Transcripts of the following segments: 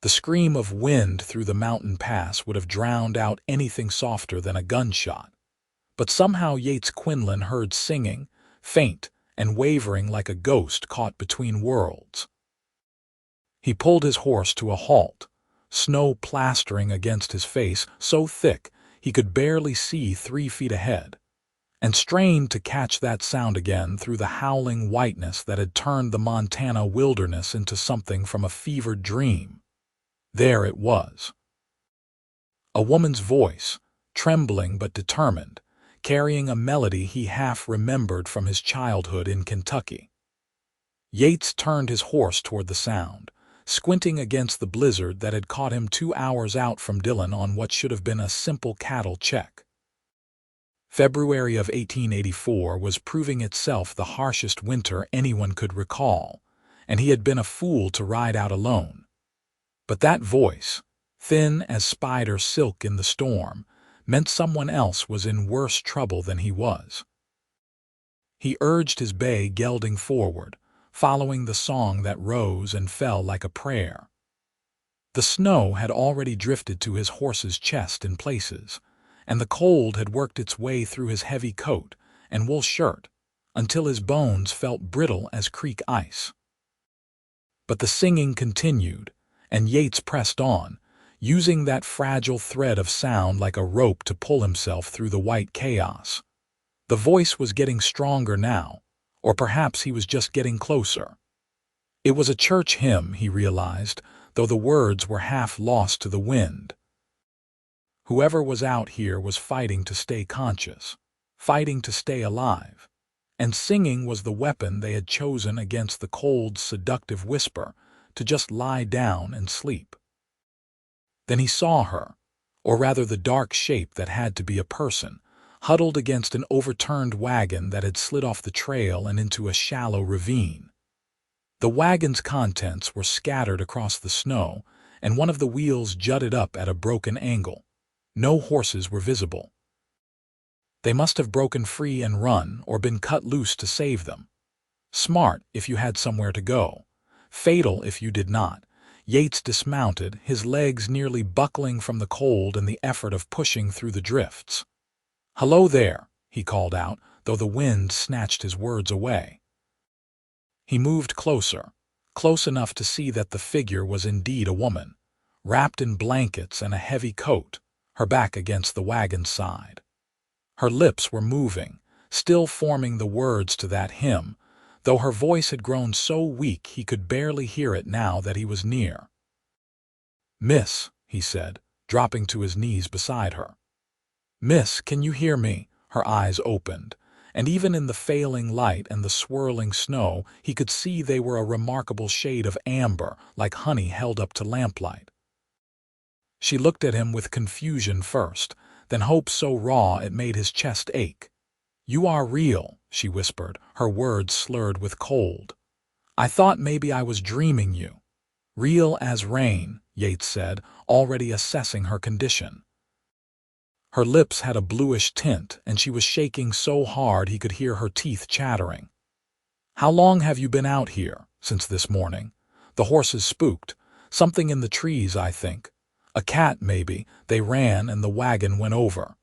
The scream of wind through the mountain pass would have drowned out anything softer than a gunshot. But somehow Yates Quinlan heard singing, faint and wavering like a ghost caught between worlds. He pulled his horse to a halt, snow plastering against his face so thick he could barely see 3 feet ahead, and strained to catch that sound again through the howling whiteness that had turned the Montana wilderness into something from a fevered dream. There it was. A woman's voice, trembling but determined, carrying a melody he half remembered from his childhood in Kentucky. Yates turned his horse toward the sound, squinting against the blizzard that had caught him 2 hours out from Dillon on what should have been a simple cattle check. February of 1884 was proving itself the harshest winter anyone could recall, and he had been a fool to ride out alone. But that voice, thin as spider silk in the storm, meant someone else was in worse trouble than he was. He urged his bay gelding forward, following the song that rose and fell like a prayer. The snow had already drifted to his horse's chest in places, and the cold had worked its way through his heavy coat and wool shirt until his bones felt brittle as creek ice. But the singing continued, and Yates pressed on, using that fragile thread of sound like a rope to pull himself through the white chaos. The voice was getting stronger now, or perhaps he was just getting closer. It was a church hymn, he realized, though the words were half lost to the wind. Whoever was out here was fighting to stay conscious, fighting to stay alive, and singing was the weapon they had chosen against the cold, seductive whisper to just lie down and sleep. Then he saw her, or rather the dark shape that had to be a person, huddled against an overturned wagon that had slid off the trail and into a shallow ravine. The wagon's contents were scattered across the snow, and one of the wheels jutted up at a broken angle. No horses were visible. They must have broken free and run or been cut loose to save them. Smart if you had somewhere to go. Fatal if you did not. Yates dismounted, his legs nearly buckling from the cold and the effort of pushing through the drifts. "Hello there," he called out, though the wind snatched his words away. He moved closer, close enough to see that the figure was indeed a woman, wrapped in blankets and a heavy coat, her back against the wagon's side. Her lips were moving, still forming the words to that hymn, though her voice had grown so weak he could barely hear it now that he was near. "Miss," he said, dropping to his knees beside her. "Miss, can you hear me?" Her eyes opened, and even in the failing light and the swirling snow, he could see they were a remarkable shade of amber, like honey held up to lamplight. She looked at him with confusion first, then hope so raw it made his chest ache. "You are real," she whispered, her words slurred with cold. "I thought maybe I was dreaming you." "Real as rain," Yates said, already assessing her condition. Her lips had a bluish tint, and she was shaking so hard he could hear her teeth chattering. "How long have you been out here?" "Since this morning. The horses spooked. Something in the trees, I think. A cat, maybe. They ran and the wagon went over."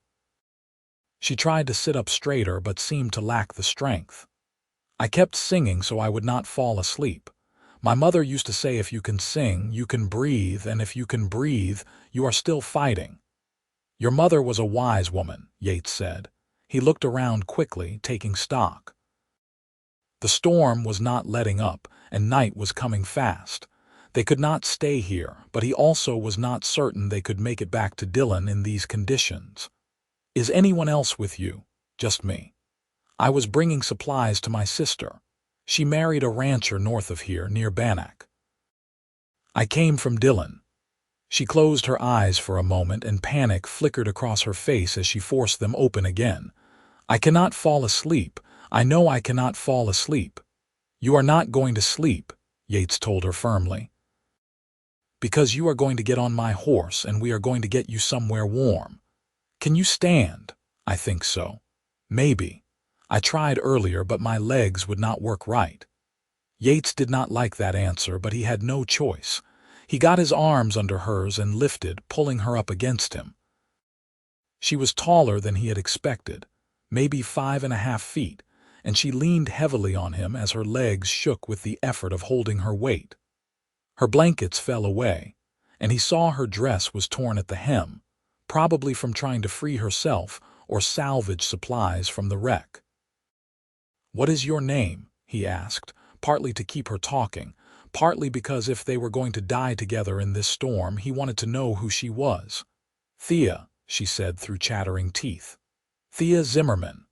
She tried to sit up straighter but seemed to lack the strength. "I kept singing so I would not fall asleep. My mother used to say if you can sing, you can breathe, and if you can breathe, you are still fighting." "Your mother was a wise woman," Yates said. He looked around quickly, taking stock. The storm was not letting up, and night was coming fast. They could not stay here, but he also was not certain they could make it back to Dillon in these conditions. "Is anyone else with you?" "Just me. I was bringing supplies to my sister. She married a rancher north of here, near Bannack. I came from Dillon." She closed her eyes for a moment, and panic flickered across her face as she forced them open again. "I cannot fall asleep. I know I cannot fall asleep." "You are not going to sleep," Yates told her firmly. "Because you are going to get on my horse and we are going to get you somewhere warm. Can you stand?" "I think so. Maybe. I tried earlier, but my legs would not work right." Yates did not like that answer, but he had no choice. He got his arms under hers and lifted, pulling her up against him. She was taller than he had expected, maybe 5.5 feet, and she leaned heavily on him as her legs shook with the effort of holding her weight. Her blankets fell away, and he saw her dress was torn at the hem, probably from trying to free herself or salvage supplies from the wreck. "What is your name?" he asked, partly to keep her talking, partly because if they were going to die together in this storm, he wanted to know who she was. "Thea," she said through chattering teeth. "Thea Zimmerman.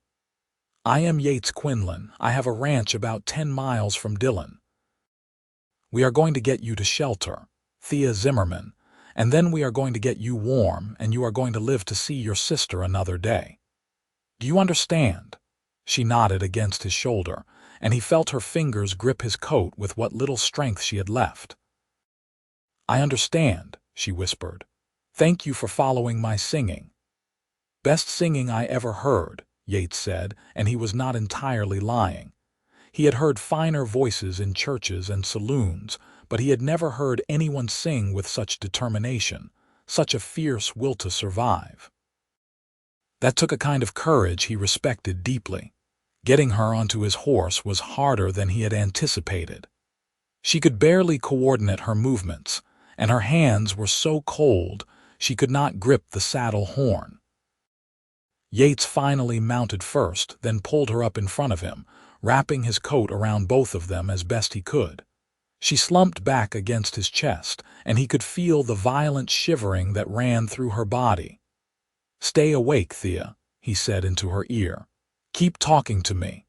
I am Yates Quinlan. I have a ranch about 10 miles from Dillon. We are going to get you to shelter, Thea Zimmerman, and then we are going to get you warm, and you are going to live to see your sister another day. Do you understand?" She nodded against his shoulder, and he felt her fingers grip his coat with what little strength she had left. "I understand," she whispered. "Thank you for following my singing." "Best singing I ever heard," Yates said, and he was not entirely lying. He had heard finer voices in churches and saloons, but he had never heard anyone sing with such determination, such a fierce will to survive. That took a kind of courage he respected deeply. Getting her onto his horse was harder than he had anticipated. She could barely coordinate her movements, and her hands were so cold she could not grip the saddle horn. Yates finally mounted first, then pulled her up in front of him, wrapping his coat around both of them as best he could. She slumped back against his chest, and he could feel the violent shivering that ran through her body. "Stay awake, Thea," he said into her ear. "Keep talking to me.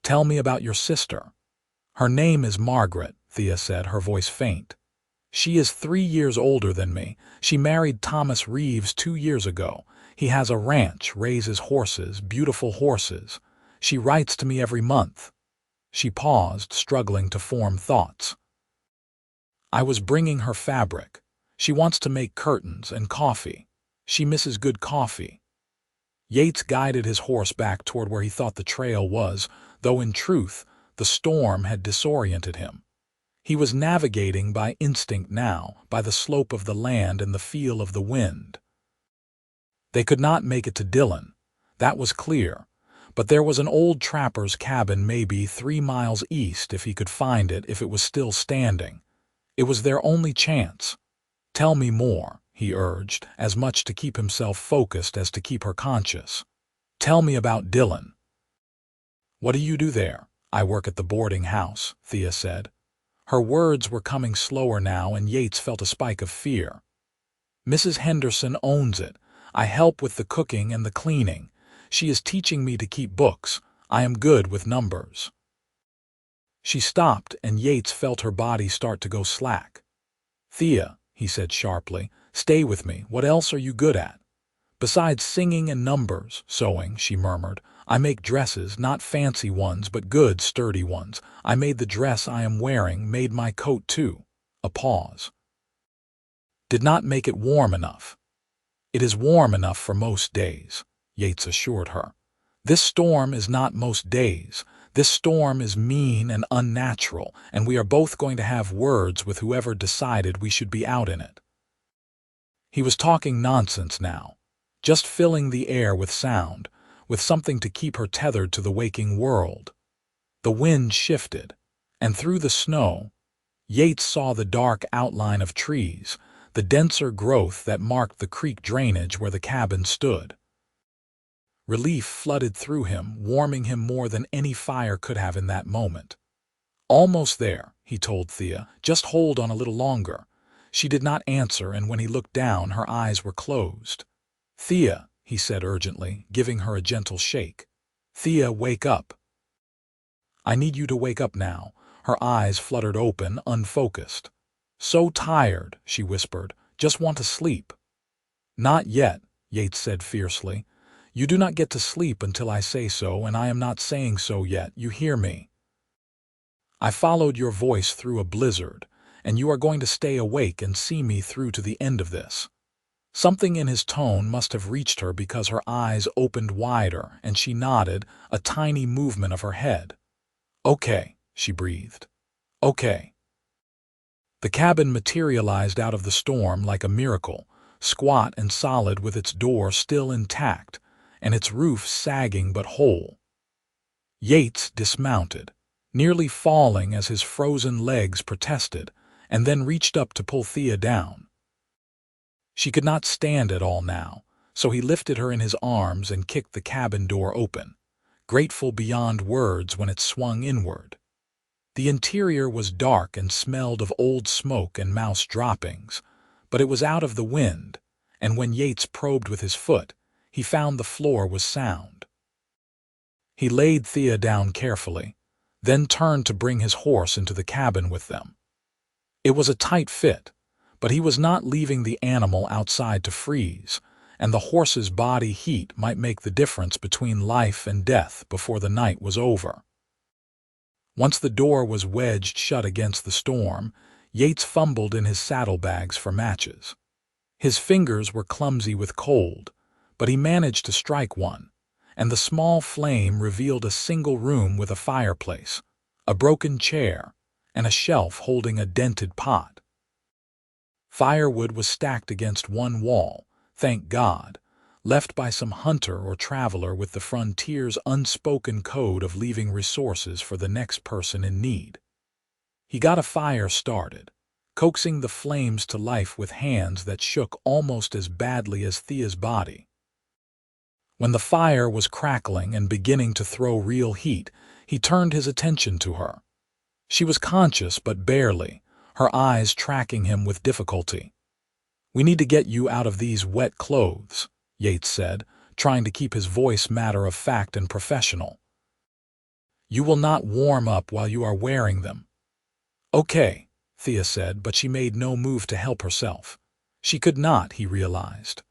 Tell me about your sister." "Her name is Margaret," Thea said, her voice faint. "She is 3 years older than me. She married Thomas Reeves 2 years ago. He has a ranch, raises horses, beautiful horses. She writes to me every month." She paused, struggling to form thoughts. "I was bringing her fabric. She wants to make curtains and coffee. She misses good coffee." Yates guided his horse back toward where he thought the trail was, though in truth, the storm had disoriented him. He was navigating by instinct now, by the slope of the land and the feel of the wind. They could not make it to Dillon, that was clear, but there was an old trapper's cabin maybe 3 miles east if he could find it, if it was still standing. It was their only chance. "Tell me more," he urged, as much to keep himself focused as to keep her conscious. "Tell me about Dillon." "What do you do there?" "I work at the boarding house," Thea said. Her words were coming slower now, and Yates felt a spike of fear. "Mrs. Henderson owns it. I help with the cooking and the cleaning. She is teaching me to keep books. I am good with numbers." She stopped, and Yates felt her body start to go slack. "Thea," he said sharply, "stay with me. What else are you good at?" "Besides singing and numbers, sewing," she murmured. "I make dresses, not fancy ones, but good, sturdy ones. I made the dress I am wearing, made my coat too." A pause. "Did not make it warm enough." "It is warm enough for most days," Yates assured her. "This storm is not most days. This storm is mean and unnatural, and we are both going to have words with whoever decided we should be out in it." He was talking nonsense now, just filling the air with sound, with something to keep her tethered to the waking world. The wind shifted, and through the snow, Yates saw the dark outline of trees, the denser growth that marked the creek drainage where the cabin stood. Relief flooded through him, warming him more than any fire could have in that moment. "Almost there," he told Thea. "Just hold on a little longer." She did not answer, and when he looked down, her eyes were closed. "Thea," he said urgently, giving her a gentle shake. "Thea, wake up. I need you to wake up now." Her eyes fluttered open, unfocused. "So tired," she whispered. "Just want to sleep." "Not yet," Yates said fiercely. "You do not get to sleep until I say so, and I am not saying so yet. You hear me? I followed your voice through a blizzard, and you are going to stay awake and see me through to the end of this." Something in his tone must have reached her because her eyes opened wider, and she nodded, a tiny movement of her head. "Okay," she breathed. "Okay." The cabin materialized out of the storm like a miracle, squat and solid with its door still intact, and its roof sagging but whole. Yates dismounted, nearly falling as his frozen legs protested, and then reached up to pull Thea down. She could not stand it all now, so he lifted her in his arms and kicked the cabin door open, grateful beyond words when it swung inward. The interior was dark and smelled of old smoke and mouse droppings, but it was out of the wind, and when Yates probed with his foot, he found the floor was sound. He laid Thea down carefully, then turned to bring his horse into the cabin with them. It was a tight fit, but he was not leaving the animal outside to freeze, and the horse's body heat might make the difference between life and death before the night was over. Once the door was wedged shut against the storm, Yates fumbled in his saddlebags for matches. His fingers were clumsy with cold, but he managed to strike one, and the small flame revealed a single room with a fireplace, a broken chair, and a shelf holding a dented pot. Firewood was stacked against one wall, thank God, left by some hunter or traveler with the frontier's unspoken code of leaving resources for the next person in need. He got a fire started, coaxing the flames to life with hands that shook almost as badly as Thea's body. When the fire was crackling and beginning to throw real heat, he turned his attention to her. She was conscious but barely, her eyes tracking him with difficulty. "We need to get you out of these wet clothes," Yates said, trying to keep his voice matter-of-fact and professional. "You will not warm up while you are wearing them." "Okay," Thea said, but she made no move to help herself. She could not, he realized.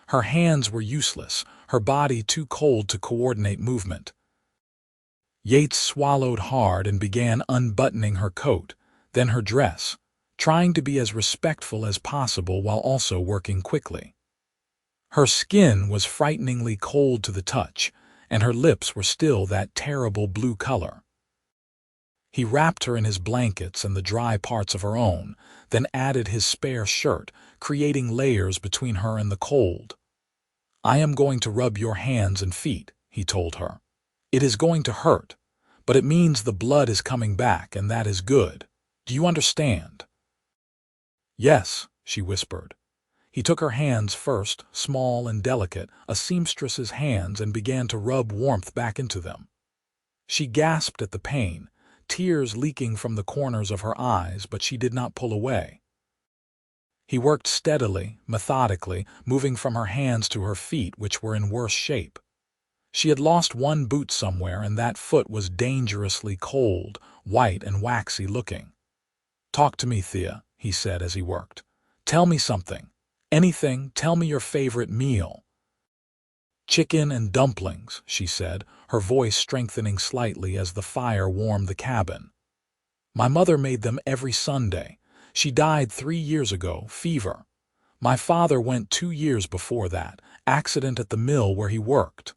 Her hands were useless, her body too cold to coordinate movement. Yates swallowed hard and began unbuttoning her coat, then her dress, trying to be as respectful as possible while also working quickly. Her skin was frighteningly cold to the touch, and her lips were still that terrible blue color. He wrapped her in his blankets and the dry parts of her own, then added his spare shirt, creating layers between her and the cold. "I am going to rub your hands and feet," he told her. "It is going to hurt, but it means the blood is coming back, and that is good. Do you understand?" "Yes," she whispered. He took her hands first, small and delicate, a seamstress's hands, and began to rub warmth back into them. She gasped at the pain, tears leaking from the corners of her eyes, but she did not pull away. He worked steadily, methodically, moving from her hands to her feet, which were in worse shape. She had lost one boot somewhere, and that foot was dangerously cold, white and waxy looking. "Talk to me, Thea," he said as he worked. "Tell me something. Anything, tell me your favorite meal." "Chicken and dumplings," she said, her voice strengthening slightly as the fire warmed the cabin. "My mother made them every Sunday. She died 3 years ago, fever. My father went 2 years before that, accident at the mill where he worked."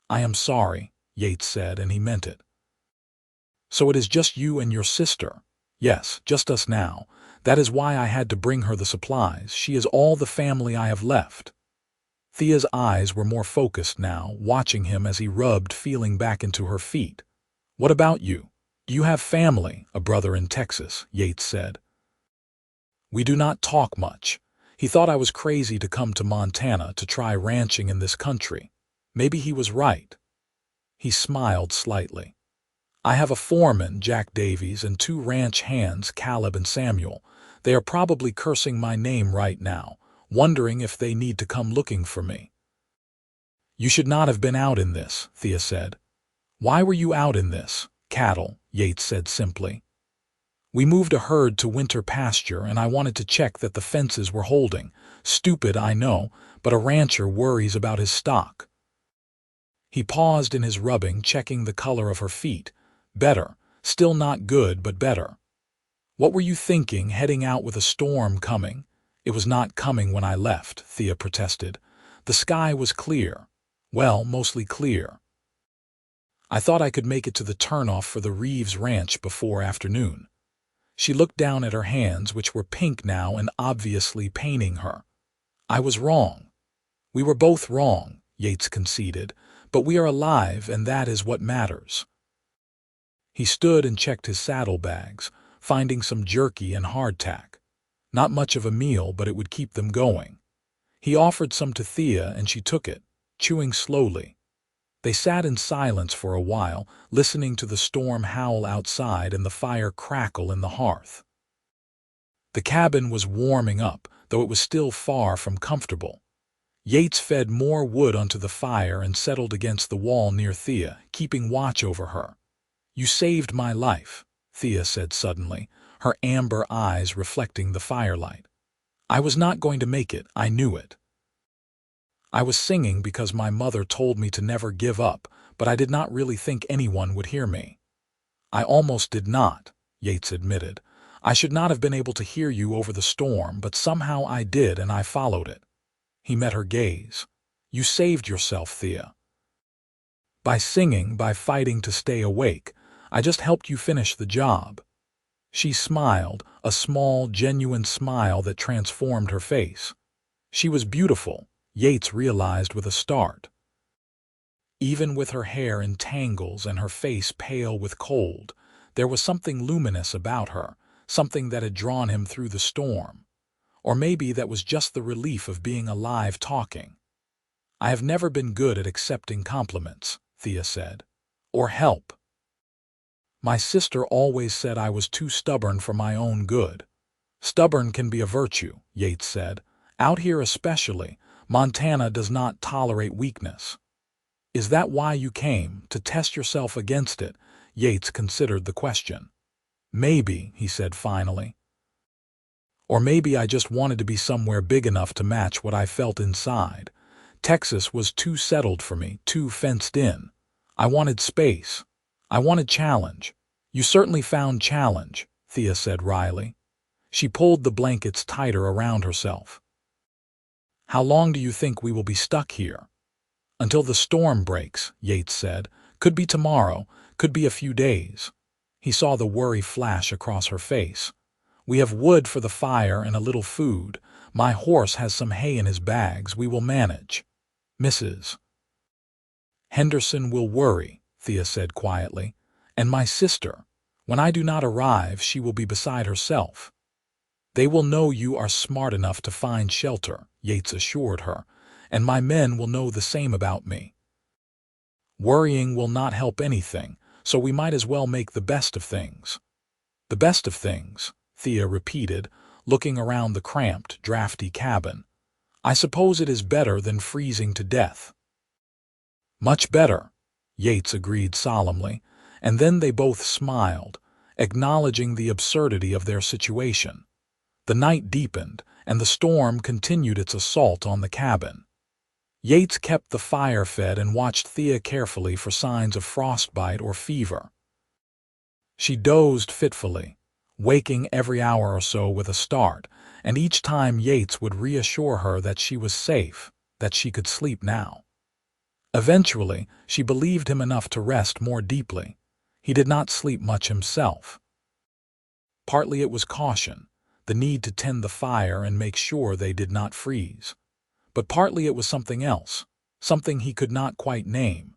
"I am sorry," Yates said, and he meant it. "So it is just you and your sister?" "Yes, just us now. That is why I had to bring her the supplies. She is all the family I have left." Thea's eyes were more focused now, watching him as he rubbed feeling back into her feet. "What about you? Do you have family?" "A brother in Texas," Yates said. "We do not talk much. He thought I was crazy to come to Montana to try ranching in this country. Maybe he was right." He smiled slightly. "I have a foreman, Jack Davies, and 2 ranch hands, Caleb and Samuel. They are probably cursing my name right now, wondering if they need to come looking for me." "You should not have been out in this," Thea said. "Why were you out in this?" "Cattle," Yates said simply. "We moved a herd to winter pasture, and I wanted to check that the fences were holding. Stupid, I know, but a rancher worries about his stock." He paused in his rubbing, checking the color of her feet. Better. Still not good, but better. "What were you thinking, heading out with a storm coming?" "It was not coming when I left," Thea protested. "The sky was clear. Well, mostly clear. I thought I could make it to the turnoff for the Reeves Ranch before afternoon." She looked down at her hands, which were pink now and obviously paining her. I was wrong. We were both wrong, Yates conceded, but we are alive, and that is what matters. He stood and checked his saddlebags, finding some jerky and hardtack. Not much of a meal, but it would keep them going. He offered some to Thea, and she took it, chewing slowly. They sat in silence for a while, listening to the storm howl outside and the fire crackle in the hearth. The cabin was warming up, though it was still far from comfortable. Yates fed more wood onto the fire and settled against the wall near Thea, keeping watch over her. "You saved my life," Thea said suddenly, her amber eyes reflecting the firelight. "I was not going to make it, I knew it. I was singing because my mother told me to never give up, but I did not really think anyone would hear me." "I almost did not," Yates admitted. "I should not have been able to hear you over the storm, but somehow I did, and I followed it." He met her gaze. "You saved yourself, Thea. By singing, by fighting to stay awake. I just helped you finish the job." She smiled, a small, genuine smile that transformed her face. She was beautiful, Yates realized with a start. Even with her hair in tangles and her face pale with cold, there was something luminous about her, something that had drawn him through the storm. Or maybe that was just the relief of being alive talking. "I have never been good at accepting compliments," Thea said. "Or help. My sister always said I was too stubborn for my own good." "Stubborn can be a virtue," Yates said. "Out here especially, Montana does not tolerate weakness." "Is that why you came, to test yourself against it?" Yates considered the question. "Maybe," he said finally. "Or maybe I just wanted to be somewhere big enough to match what I felt inside. Texas was too settled for me, too fenced in. I wanted space. I wanted challenge." "You certainly found challenge," Thea said wryly. She pulled the blankets tighter around herself. "How long do you think we will be stuck here?" "Until the storm breaks," Yates said. "Could be tomorrow, could be a few days." He saw the worry flash across her face. "We have wood for the fire and a little food. My horse has some hay in his bags. We will manage." "Mrs. Henderson will worry," Thea said quietly. "And my sister. When I do not arrive, she will be beside herself." "They will know you are smart enough to find shelter," Yates assured her, "and my men will know the same about me. Worrying will not help anything, so we might as well make the best of things." "The best of things," Thea repeated, looking around the cramped, drafty cabin. "I suppose it is better than freezing to death." "Much better," Yates agreed solemnly, and then they both smiled, acknowledging the absurdity of their situation. The night deepened, and the storm continued its assault on the cabin. Yates kept the fire fed and watched Thea carefully for signs of frostbite or fever. She dozed fitfully, waking every hour or so with a start, and each time Yates would reassure her that she was safe, that she could sleep now. Eventually, she believed him enough to rest more deeply. He did not sleep much himself. Partly it was caution, the need to tend the fire and make sure they did not freeze. But partly it was something else, something he could not quite name.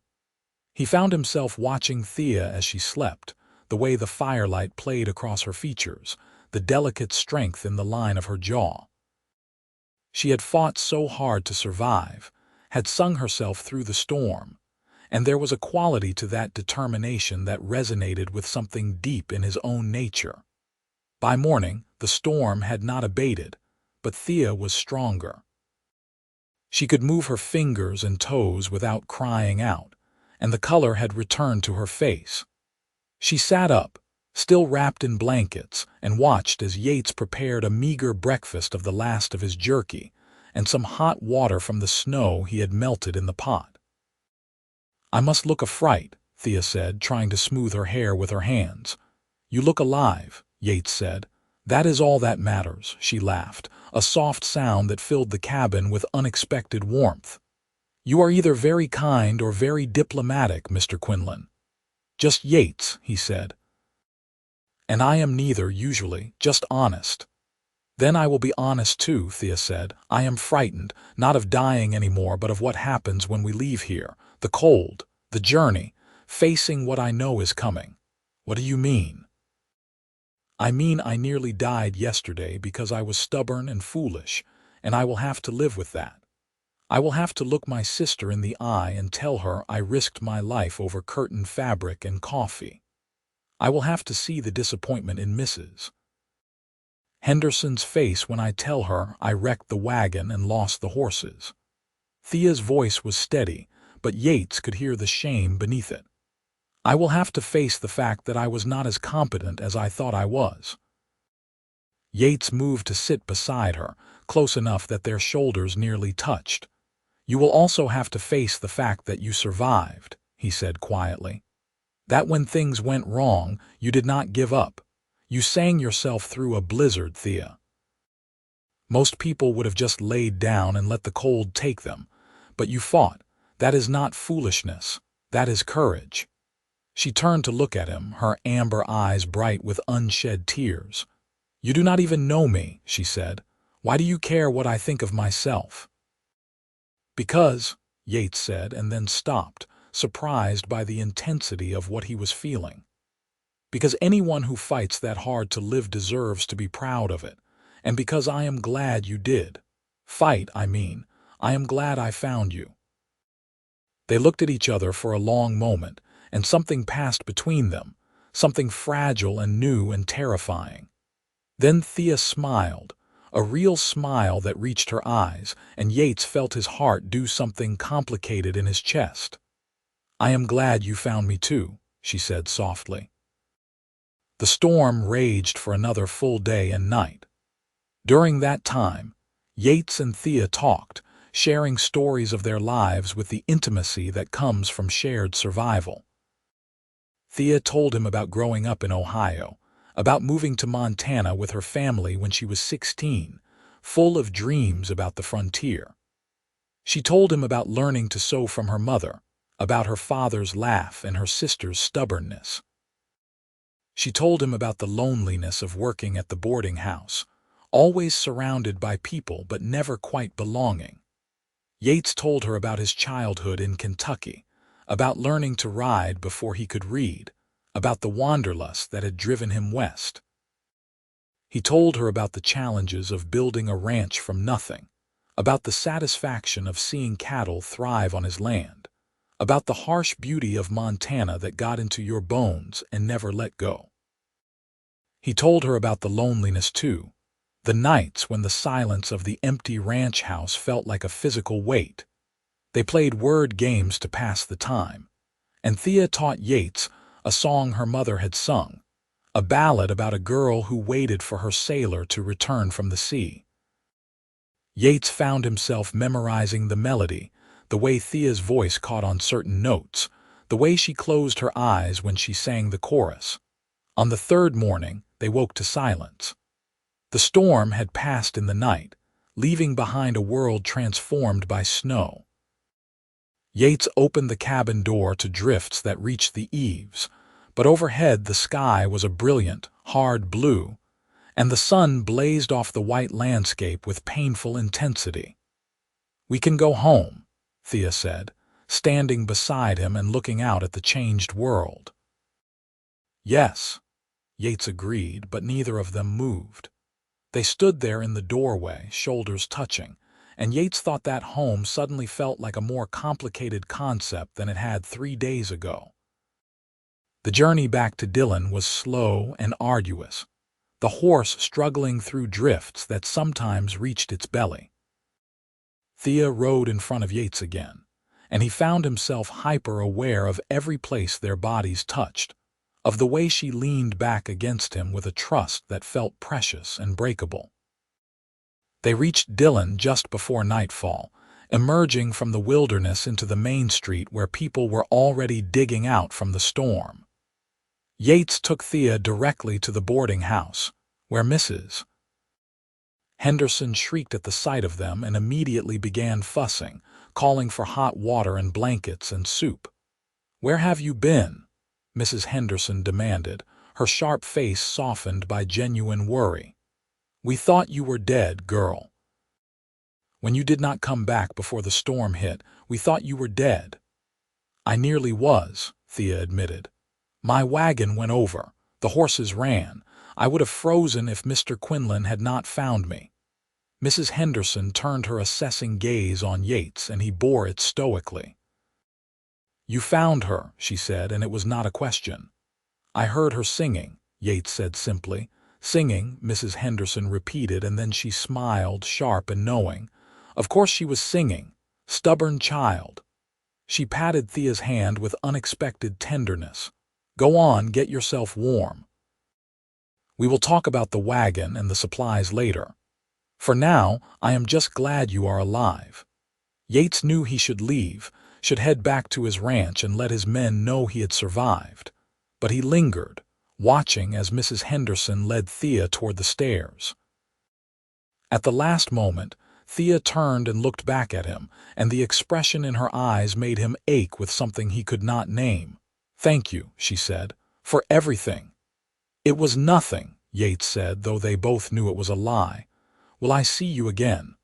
He found himself watching Thea as she slept, the way the firelight played across her features, the delicate strength in the line of her jaw. She had fought so hard to survive, had sung herself through the storm, and there was a quality to that determination that resonated with something deep in his own nature. By morning, the storm had not abated, but Thea was stronger. She could move her fingers and toes without crying out, and the color had returned to her face. She sat up, still wrapped in blankets, and watched as Yates prepared a meager breakfast of the last of his jerky and some hot water from the snow he had melted in the pot. "I must look a fright," Thea said, trying to smooth her hair with her hands. "You look alive," Yates said. "That is all that matters," she laughed, a soft sound that filled the cabin with unexpected warmth. "You are either very kind or very diplomatic, Mr. Quinlan." "Just Yates," he said. And I am neither, usually, just honest. Then I will be honest too, Thea said. I am frightened, not of dying anymore, but of what happens when we leave here. The cold, the journey, facing what I know is coming. What do you mean? I mean I nearly died yesterday because I was stubborn and foolish, and I will have to live with that. I will have to look my sister in the eye and tell her I risked my life over curtain fabric and coffee. I will have to see the disappointment in Mrs. Henderson's face when I tell her I wrecked the wagon and lost the horses. Thea's voice was steady, but Yates could hear the shame beneath it. I will have to face the fact that I was not as competent as I thought I was. Yates moved to sit beside her, close enough that their shoulders nearly touched. You will also have to face the fact that you survived, he said quietly. That when things went wrong, you did not give up. You sang yourself through a blizzard, Thea. Most people would have just laid down and let the cold take them. But you fought. That is not foolishness. That is courage. She turned to look at him, her amber eyes bright with unshed tears. You do not even know me, she said. Why do you care what I think of myself? Because, Yates said, and then stopped, surprised by the intensity of what he was feeling. Because anyone who fights that hard to live deserves to be proud of it, and because I am glad you did. Fight, I mean. I am glad I found you. They looked at each other for a long moment, and something passed between them, something fragile and new and terrifying. Then Thea smiled, a real smile that reached her eyes, and Yates felt his heart do something complicated in his chest. I am glad you found me too, she said softly. The storm raged for another full day and night. During that time, Yates and Thea talked, sharing stories of their lives with the intimacy that comes from shared survival. Thea told him about growing up in Ohio, about moving to Montana with her family when she was 16, full of dreams about the frontier. She told him about learning to sew from her mother, about her father's laugh and her sister's stubbornness. She told him about the loneliness of working at the boarding house, always surrounded by people but never quite belonging. Yates told her about his childhood in Kentucky, about learning to ride before he could read, about the wanderlust that had driven him west. He told her about the challenges of building a ranch from nothing, about the satisfaction of seeing cattle thrive on his land, about the harsh beauty of Montana that got into your bones and never let go. He told her about the loneliness too, the nights when the silence of the empty ranch house felt like a physical weight. They played word games to pass the time, and Thea taught Yates a song her mother had sung, a ballad about a girl who waited for her sailor to return from the sea. Yates found himself memorizing the melody, the way Thea's voice caught on certain notes, the way she closed her eyes when she sang the chorus. On the third morning, they woke to silence. The storm had passed in the night, leaving behind a world transformed by snow. Yates opened the cabin door to drifts that reached the eaves, but overhead the sky was a brilliant, hard blue, and the sun blazed off the white landscape with painful intensity. We can go home, Thea said, standing beside him and looking out at the changed world. Yes, Yates agreed, but neither of them moved. They stood there in the doorway, shoulders touching, and Yates thought that home suddenly felt like a more complicated concept than it had 3 days ago. The journey back to Dillon was slow and arduous, the horse struggling through drifts that sometimes reached its belly. Thea rode in front of Yates again, and he found himself hyper-aware of every place their bodies touched, of the way she leaned back against him with a trust that felt precious and breakable. They reached Dillon just before nightfall, emerging from the wilderness into the main street where people were already digging out from the storm. Yates took Thea directly to the boarding house, where Mrs. Henderson shrieked at the sight of them and immediately began fussing, calling for hot water and blankets and soup. "Where have you been?" Mrs. Henderson demanded, her sharp face softened by genuine worry. "We thought you were dead, girl. When you did not come back before the storm hit, we thought you were dead." "I nearly was," Thea admitted. "My wagon went over. The horses ran. I would have frozen if Mr. Quinlan had not found me." Mrs. Henderson turned her assessing gaze on Yates, and he bore it stoically. "You found her," she said, "and it was not a question." "I heard her singing," Yates said simply. "Singing," Mrs. Henderson repeated, and then she smiled, sharp and knowing. "Of course she was singing. Stubborn child." She patted Thea's hand with unexpected tenderness. "Go on, get yourself warm. We will talk about the wagon and the supplies later. For now, I am just glad you are alive." Yates knew he should leave, should head back to his ranch and let his men know he had survived. But he lingered, watching as Mrs. Henderson led Thea toward the stairs. At the last moment, Thea turned and looked back at him, and the expression in her eyes made him ache with something he could not name. "Thank you," she said, "for everything." "It was nothing," Yates said, though they both knew it was a lie. "Will I see you again?"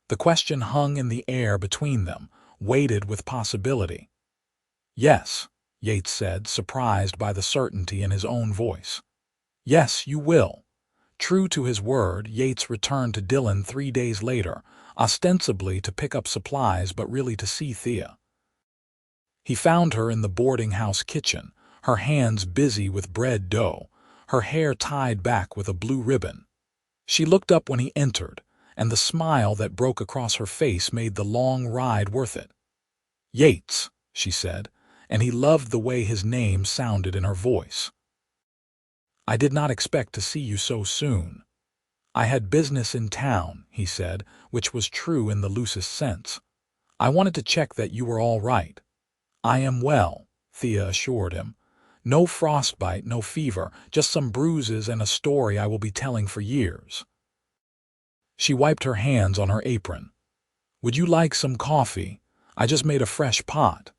The question hung in the air between them, weighted with possibility. "Yes," Yates said, surprised by the certainty in his own voice. "Yes, you will." True to his word, Yates returned to Dillon 3 days later, ostensibly to pick up supplies but really to see Thea. He found her in the boarding house kitchen, her hands busy with bread dough, her hair tied back with a blue ribbon. She looked up when he entered, and the smile that broke across her face made the long ride worth it. "Yates," she said, and he loved the way his name sounded in her voice. "I did not expect to see you so soon." "I had business in town," he said, which was true in the loosest sense. "I wanted to check that you were all right." "I am well," Thea assured him. "No frostbite, no fever, just some bruises and a story I will be telling for years." She wiped her hands on her apron. "Would you like some coffee? I just made a fresh pot."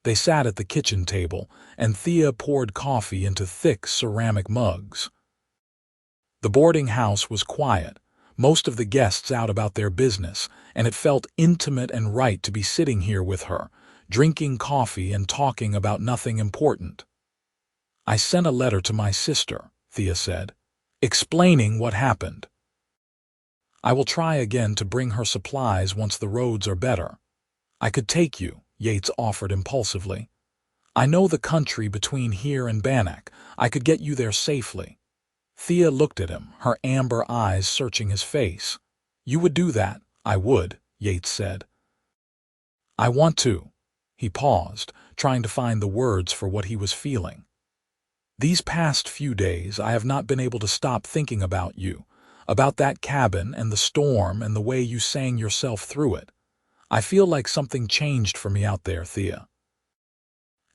They sat at the kitchen table, and Thea poured coffee into thick ceramic mugs. The boarding house was quiet, most of the guests out about their business, and it felt intimate and right to be sitting here with her, drinking coffee and talking about nothing important. "I sent a letter to my sister," Thea said, "explaining what happened. I will try again to bring her supplies once the roads are better." "I could take you," Yates offered impulsively. "I know the country between here and Bannack. I could get you there safely." Thea looked at him, her amber eyes searching his face. "You would do that?" "I would," Yates said. "I want to." He paused, trying to find the words for what he was feeling. "These past few days I have not been able to stop thinking about you, about that cabin and the storm and the way you sang yourself through it. I feel like something changed for me out there, Thea.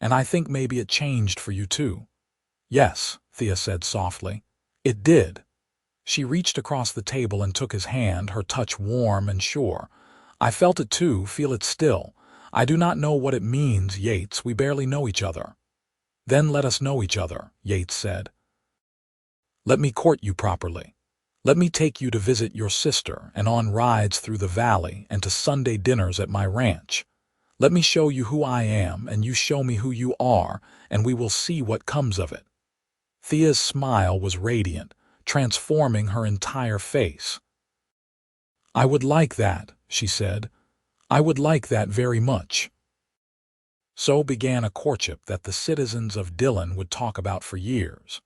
And I think maybe it changed for you too." "Yes," Thea said softly. "It did." She reached across the table and took his hand, her touch warm and sure. "I felt it too, feel it still. I do not know what it means, Yates, we barely know each other." "Then let us know each other," Yates said. "Let me court you properly. Let me take you to visit your sister and on rides through the valley and to Sunday dinners at my ranch. Let me show you who I am and you show me who you are, and we will see what comes of it." Thea's smile was radiant, transforming her entire face. "I would like that," she said. "I would like that very much." So began a courtship that the citizens of Dillon would talk about for years.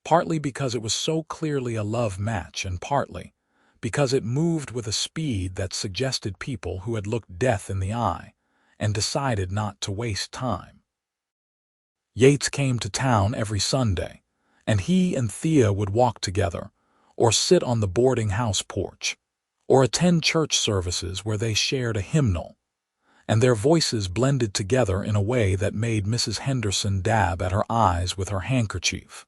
Partly because it was so clearly a love match, and partly because it moved with a speed that suggested people who had looked death in the eye and decided not to waste time. Yates came to town every Sunday, and he and Thea would walk together, or sit on the boarding house porch, or attend church services where they shared a hymnal, and their voices blended together in a way that made Mrs. Henderson dab at her eyes with her handkerchief.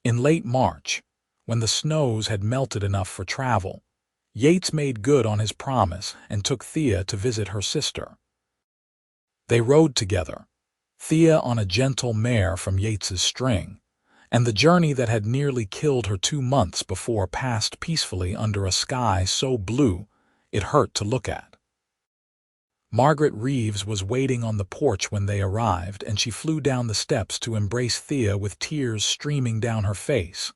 In late March, when the snows had melted enough for travel, Yates made good on his promise and took Thea to visit her sister. They rode together, Thea on a gentle mare from Yates's string, and the journey that had nearly killed her 2 months before passed peacefully under a sky so blue it hurt to look at. Margaret Reeves was waiting on the porch when they arrived, and she flew down the steps to embrace Thea with tears streaming down her face.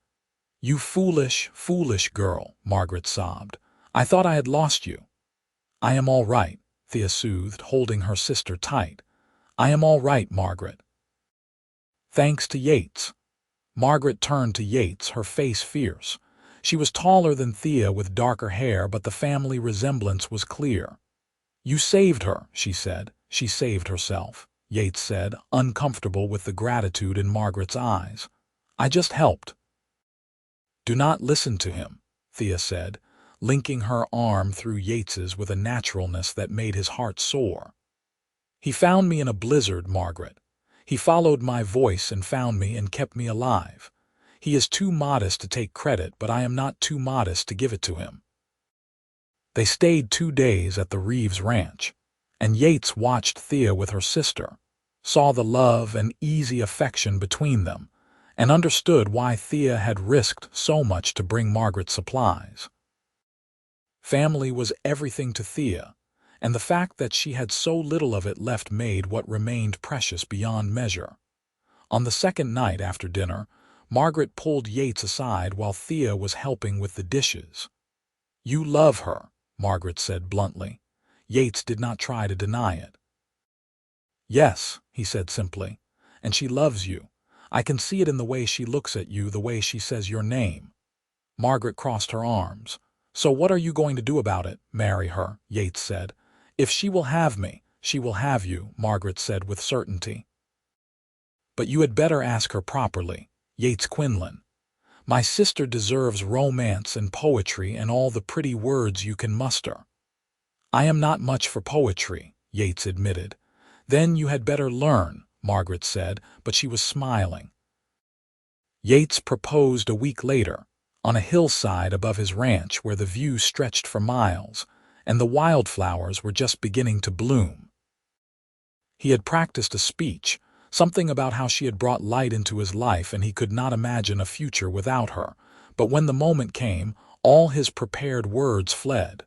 "You foolish, foolish girl," Margaret sobbed. "I thought I had lost you." "I am all right," Thea soothed, holding her sister tight. "I am all right, Margaret." "Thanks to Yates." Margaret turned to Yates, her face fierce. She was taller than Thea with darker hair, but the family resemblance was clear. "You saved her," she said. "She saved herself," Yates said, uncomfortable with the gratitude in Margaret's eyes. "I just helped." "Do not listen to him," Thea said, linking her arm through Yates's with a naturalness that made his heart soar. "He found me in a blizzard, Margaret. He followed my voice and found me and kept me alive. He is too modest to take credit, but I am not too modest to give it to him." They stayed 2 days at the Reeves ranch, and Yates watched Thea with her sister, saw the love and easy affection between them, and understood why Thea had risked so much to bring Margaret supplies. Family was everything to Thea, and the fact that she had so little of it left made what remained precious beyond measure. On the second night after dinner, Margaret pulled Yates aside while Thea was helping with the dishes. "You love her," Margaret said bluntly. Yates did not try to deny it. "Yes," he said simply, "and she loves you. I can see it in the way she looks at you, the way she says your name." Margaret crossed her arms. "So what are you going to do about it?" "Marry her," Yates said. "If she will have me, she will have you," Margaret said with certainty. "But you had better ask her properly, Yates Quinlan. My sister deserves romance and poetry and all the pretty words you can muster." "I am not much for poetry," Yates admitted. "Then you had better learn," Margaret said, but she was smiling. Yates proposed a week later, on a hillside above his ranch where the view stretched for miles, and the wildflowers were just beginning to bloom. He had practiced a speech, something about how she had brought light into his life and he could not imagine a future without her, but when the moment came, all his prepared words fled.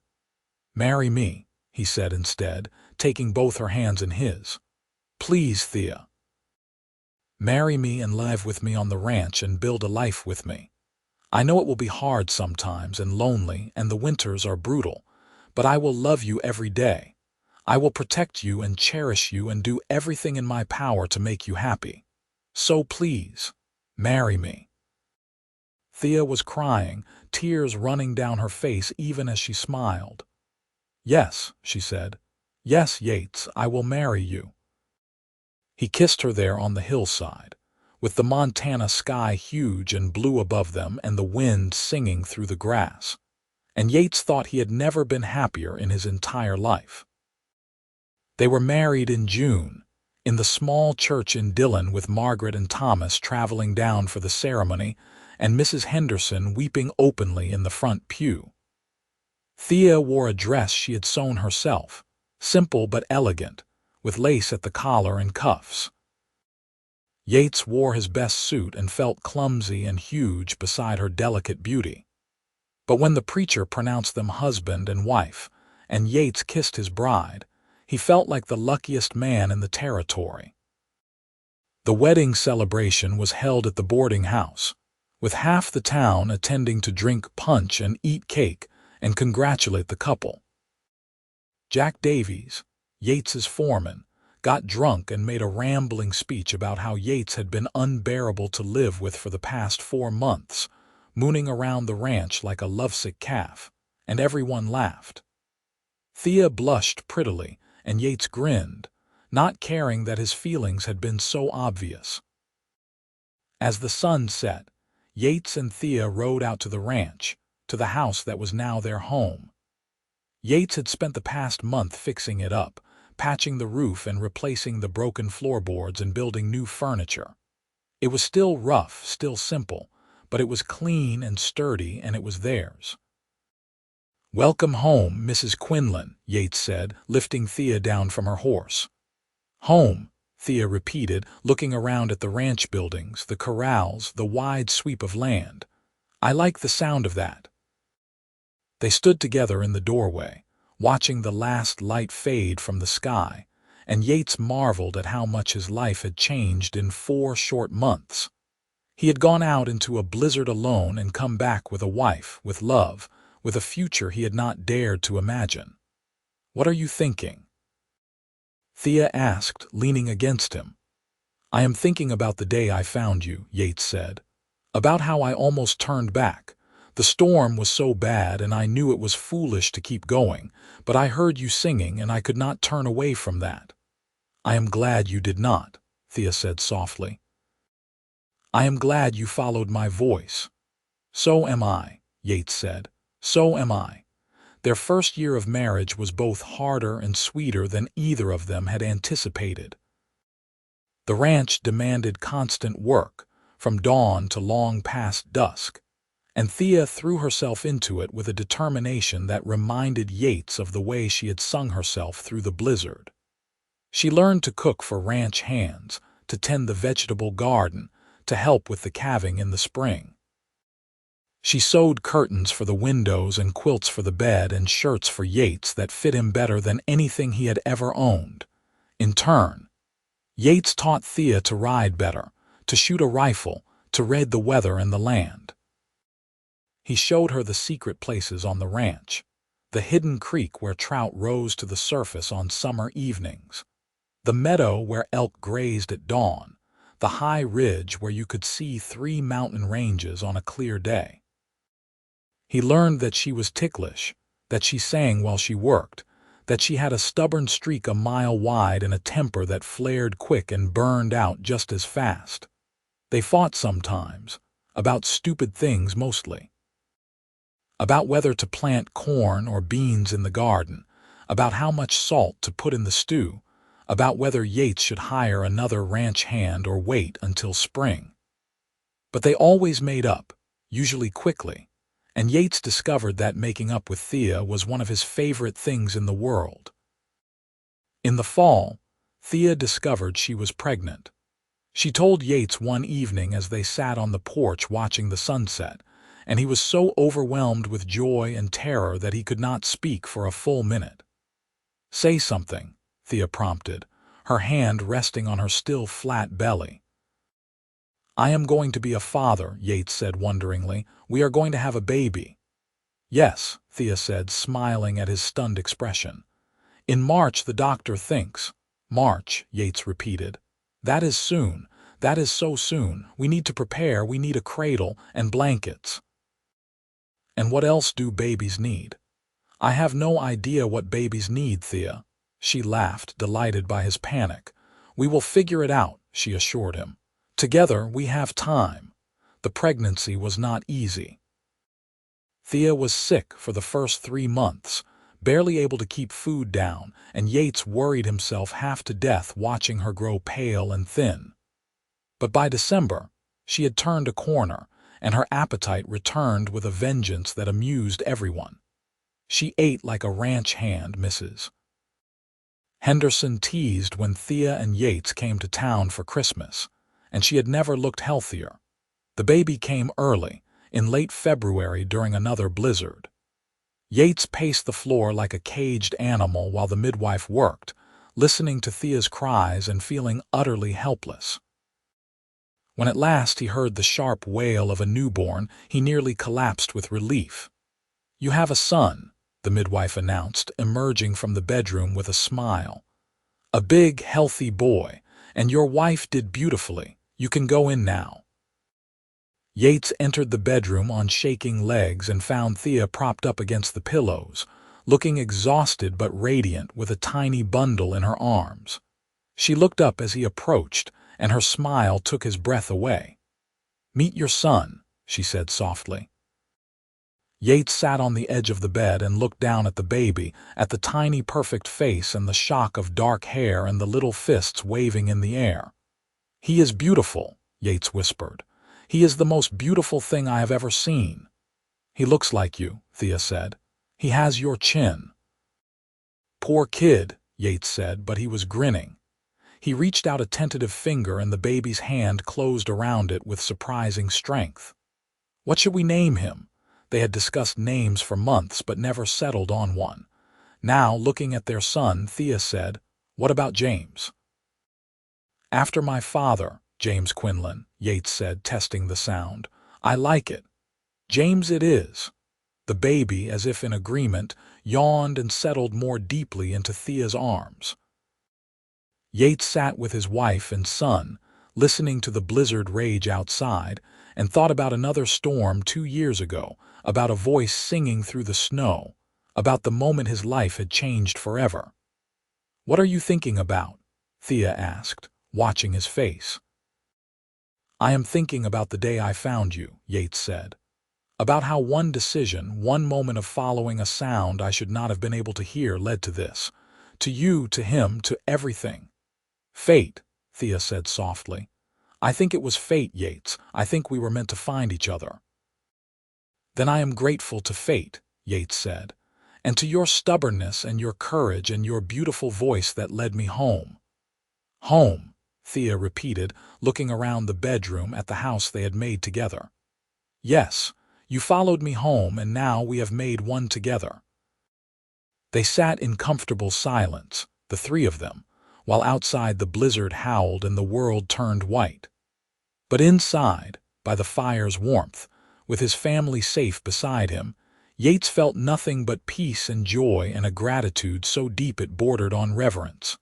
"Marry me," he said instead, taking both her hands in his. "Please, Thea. Marry me and live with me on the ranch and build a life with me. I know it will be hard sometimes and lonely and the winters are brutal, but I will love you every day. I will protect you and cherish you and do everything in my power to make you happy. So please, marry me." Thea was crying, tears running down her face even as she smiled. "Yes," she said. "Yes, Yates, I will marry you." He kissed her there on the hillside, with the Montana sky huge and blue above them and the wind singing through the grass. And Yates thought he had never been happier in his entire life. They were married in June, in the small church in Dillon, with Margaret and Thomas traveling down for the ceremony and Mrs. Henderson weeping openly in the front pew. Thea wore a dress she had sewn herself, simple but elegant, with lace at the collar and cuffs. Yates wore his best suit and felt clumsy and huge beside her delicate beauty. But when the preacher pronounced them husband and wife, and Yates kissed his bride, he felt like the luckiest man in the territory. The wedding celebration was held at the boarding house, with half the town attending to drink punch and eat cake and congratulate the couple. Jack Davies, Yates's foreman, got drunk and made a rambling speech about how Yates had been unbearable to live with for the past 4 months, mooning around the ranch like a lovesick calf, and everyone laughed. Thea blushed prettily, and Yates grinned, not caring that his feelings had been so obvious. As the sun set, Yates and Thea rode out to the ranch, to the house that was now their home. Yates had spent the past month fixing it up, patching the roof and replacing the broken floorboards and building new furniture. It was still rough, still simple, but it was clean and sturdy, and it was theirs. "Welcome home, Mrs. Quinlan," Yates said, lifting Thea down from her horse. "Home," Thea repeated, looking around at the ranch buildings, the corrals, the wide sweep of land. I like the sound of that. They stood together in the doorway, watching the last light fade from the sky, and Yates marveled at how much his life had changed in 4 short months. He had gone out into a blizzard alone and come back with a wife, with love, with a future he had not dared to imagine. "What are you thinking?" Thea asked, leaning against him. "I am thinking about the day I found you," Yates said. "About how I almost turned back. The storm was so bad and I knew it was foolish to keep going, but I heard you singing and I could not turn away from that." "I am glad you did not," Thea said softly. "I am glad you followed my voice." "So am I," Yates said. "So am I." Their first year of marriage was both harder and sweeter than either of them had anticipated. The ranch demanded constant work, from dawn to long past dusk, and Thea threw herself into it with a determination that reminded Yates of the way she had sung herself through the blizzard. She learned to cook for ranch hands, to tend the vegetable garden, to help with the calving in the spring. She sewed curtains for the windows and quilts for the bed and shirts for Yates that fit him better than anything he had ever owned. In turn, Yates taught Thea to ride better, to shoot a rifle, to read the weather and the land. He showed her the secret places on the ranch, the hidden creek where trout rose to the surface on summer evenings, the meadow where elk grazed at dawn, the high ridge where you could see 3 mountain ranges on a clear day. He learned that she was ticklish, that she sang while she worked, that she had a stubborn streak a mile wide and a temper that flared quick and burned out just as fast. They fought sometimes, about stupid things mostly. About whether to plant corn or beans in the garden, about how much salt to put in the stew, about whether Yates should hire another ranch hand or wait until spring. But they always made up, usually quickly, and Yates discovered that making up with Thea was one of his favorite things in the world. In the fall, Thea discovered she was pregnant. She told Yates one evening as they sat on the porch watching the sunset, and he was so overwhelmed with joy and terror that he could not speak for a full minute. "Say something," Thea prompted, her hand resting on her still flat belly. "I am going to be a father," Yates said wonderingly. "We are going to have a baby." "Yes," Thea said, smiling at his stunned expression. "In March, the doctor thinks." "March," Yates repeated. "That is soon. That is so soon. We need to prepare. We need a cradle and blankets." "And what else do babies need?" "I have no idea what babies need, Thea." She laughed, delighted by his panic. "We will figure it out," she assured him. "Together, we have time." The pregnancy was not easy. Thea was sick for the first 3 months, barely able to keep food down, and Yates worried himself half to death watching her grow pale and thin. But by December, she had turned a corner, and her appetite returned with a vengeance that amused everyone. She ate like a ranch hand, Mrs. Henderson teased when Thea and Yates came to town for Christmas, and she had never looked healthier. The baby came early, in late February during another blizzard. Yates paced the floor like a caged animal while the midwife worked, listening to Thea's cries and feeling utterly helpless. When at last he heard the sharp wail of a newborn, he nearly collapsed with relief. "You have a son," the midwife announced, emerging from the bedroom with a smile. "A big, healthy boy, and your wife did beautifully. You can go in now." Yates entered the bedroom on shaking legs and found Thea propped up against the pillows, looking exhausted but radiant with a tiny bundle in her arms. She looked up as he approached, and her smile took his breath away. "Meet your son," she said softly. Yates sat on the edge of the bed and looked down at the baby, at the tiny perfect face and the shock of dark hair and the little fists waving in the air. "He is beautiful," Yates whispered. "He is the most beautiful thing I have ever seen." "He looks like you," Thea said. "He has your chin." "Poor kid," Yates said, but he was grinning. He reached out a tentative finger and the baby's hand closed around it with surprising strength. What should we name him? They had discussed names for months but never settled on one. Now, looking at their son, Thea said, "What about James?" "After my father, James Quinlan," Yates said, testing the sound. "I like it. James it is." The baby, as if in agreement, yawned and settled more deeply into Thea's arms. Yates sat with his wife and son, listening to the blizzard rage outside, and thought about another storm 2 years ago, about a voice singing through the snow, about the moment his life had changed forever. "What are you thinking about?" Thea asked, watching his face. "I am thinking about the day I found you," Yates said. "About how one decision, one moment of following a sound I should not have been able to hear led to this. To you, to him, to everything." "Fate," Thea said softly. "I think it was fate, Yates. I think we were meant to find each other." "Then I am grateful to fate," Yates said, "and to your stubbornness and your courage and your beautiful voice that led me home." "Home," Thea repeated, looking around the bedroom at the house they had made together. "Yes, you followed me home, and now we have made one together." They sat in comfortable silence, the three of them, while outside the blizzard howled and the world turned white. But inside, by the fire's warmth, with his family safe beside him, Yates felt nothing but peace and joy and a gratitude so deep it bordered on reverence.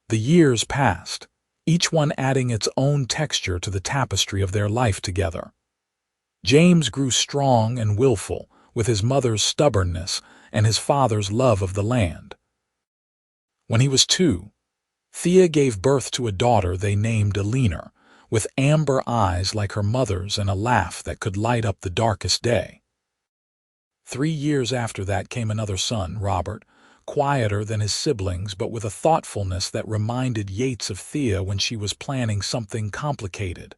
The years passed, each one adding its own texture to the tapestry of their life together. James grew strong and willful, with his mother's stubbornness and his father's love of the land. When he was 2, Thea gave birth to a daughter they named Eleanor, with amber eyes like her mother's and a laugh that could light up the darkest day. 3 years after that came another son, Robert, quieter than his siblings but with a thoughtfulness that reminded Yates of Thea when she was planning something complicated.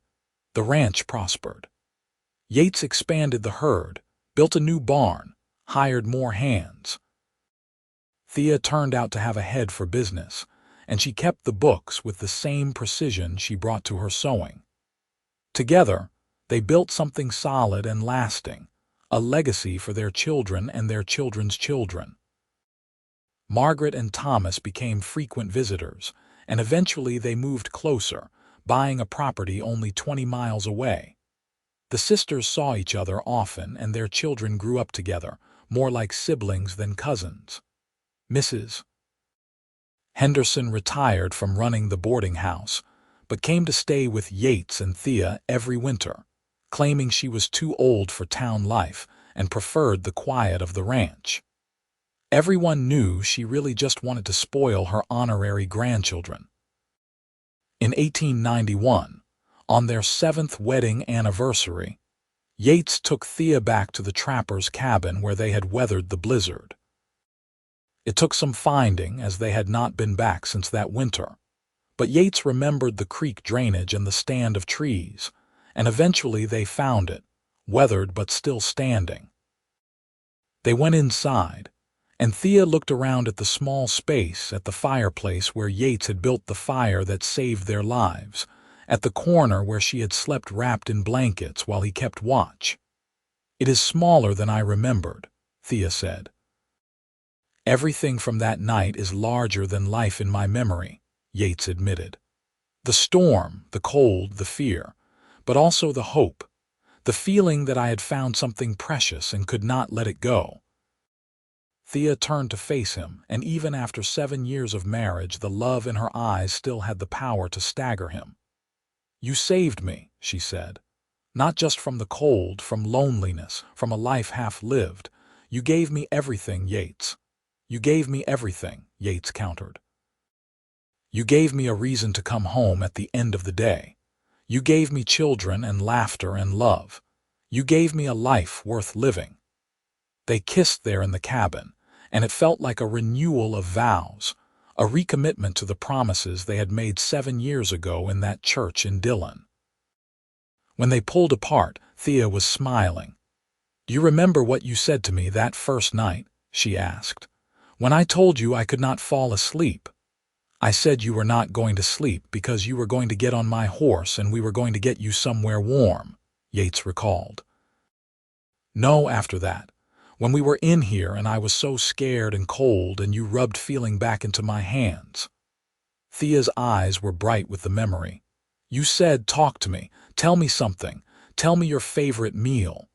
The ranch prospered. Yates expanded the herd, built a new barn, hired more hands. Thea turned out to have a head for business, and she kept the books with the same precision she brought to her sewing. Together, they built something solid and lasting, a legacy for their children and their children's children. Margaret and Thomas became frequent visitors, and eventually they moved closer, buying a property only 20 miles away. The sisters saw each other often, and their children grew up together, more like siblings than cousins. Mrs. Henderson retired from running the boarding house, but came to stay with Yates and Thea every winter, claiming she was too old for town life and preferred the quiet of the ranch. Everyone knew she really just wanted to spoil her honorary grandchildren. In 1891, on their 7th wedding anniversary, Yates took Thea back to the trapper's cabin where they had weathered the blizzard. It took some finding, as they had not been back since that winter, but Yates remembered the creek drainage and the stand of trees, and eventually they found it, weathered but still standing. They went inside, and Thea looked around at the small space at the fireplace where Yates had built the fire that saved their lives, at the corner where she had slept wrapped in blankets while he kept watch. "It is smaller than I remembered," Thea said. "Everything from that night is larger than life in my memory," Yates admitted. "The storm, the cold, the fear, but also the hope, the feeling that I had found something precious and could not let it go." Thea turned to face him, and even after 7 years of marriage, the love in her eyes still had the power to stagger him. "You saved me," she said. "Not just from the cold, from loneliness, from a life half-lived. You gave me everything, Yates." "You gave me everything," Yates countered. "You gave me a reason to come home at the end of the day. You gave me children and laughter and love. You gave me a life worth living." They kissed there in the cabin, and it felt like a renewal of vows, a recommitment to the promises they had made 7 years ago in that church in Dillon. When they pulled apart, Thea was smiling. "Do you remember what you said to me that first night?" she asked. "When I told you I could not fall asleep." I said you were not going to sleep because you were going to get on my horse and we were going to get you somewhere warm, Yates recalled. No, after that, when we were in here and I was so scared and cold and you rubbed feeling back into my hands. Thea's eyes were bright with the memory. You said, talk to me, tell me something, tell me your favorite meal.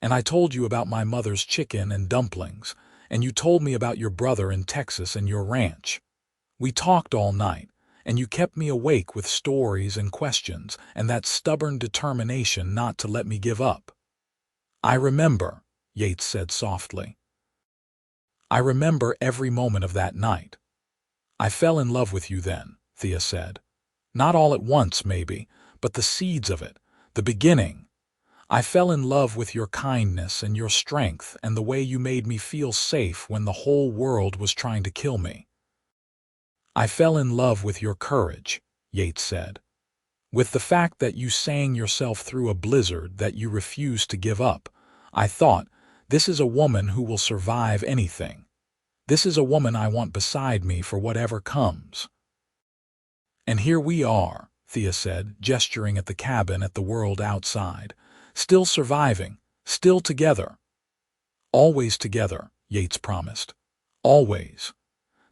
And I told you about my mother's chicken and dumplings, and you told me about your brother in Texas and your ranch. We talked all night, and you kept me awake with stories and questions and that stubborn determination not to let me give up. I remember, Yates said softly. I remember every moment of that night. I fell in love with you then, Thea said. Not all at once, maybe, but the seeds of it, the beginning. I fell in love with your kindness and your strength and the way you made me feel safe when the whole world was trying to kill me. I fell in love with your courage, Yates said. With the fact that you sang yourself through a blizzard, that you refused to give up. I thought, this is a woman who will survive anything. This is a woman I want beside me for whatever comes. And here we are, Thea said, gesturing at the cabin at the world outside. Still surviving, still together. Always together, Yates promised. Always.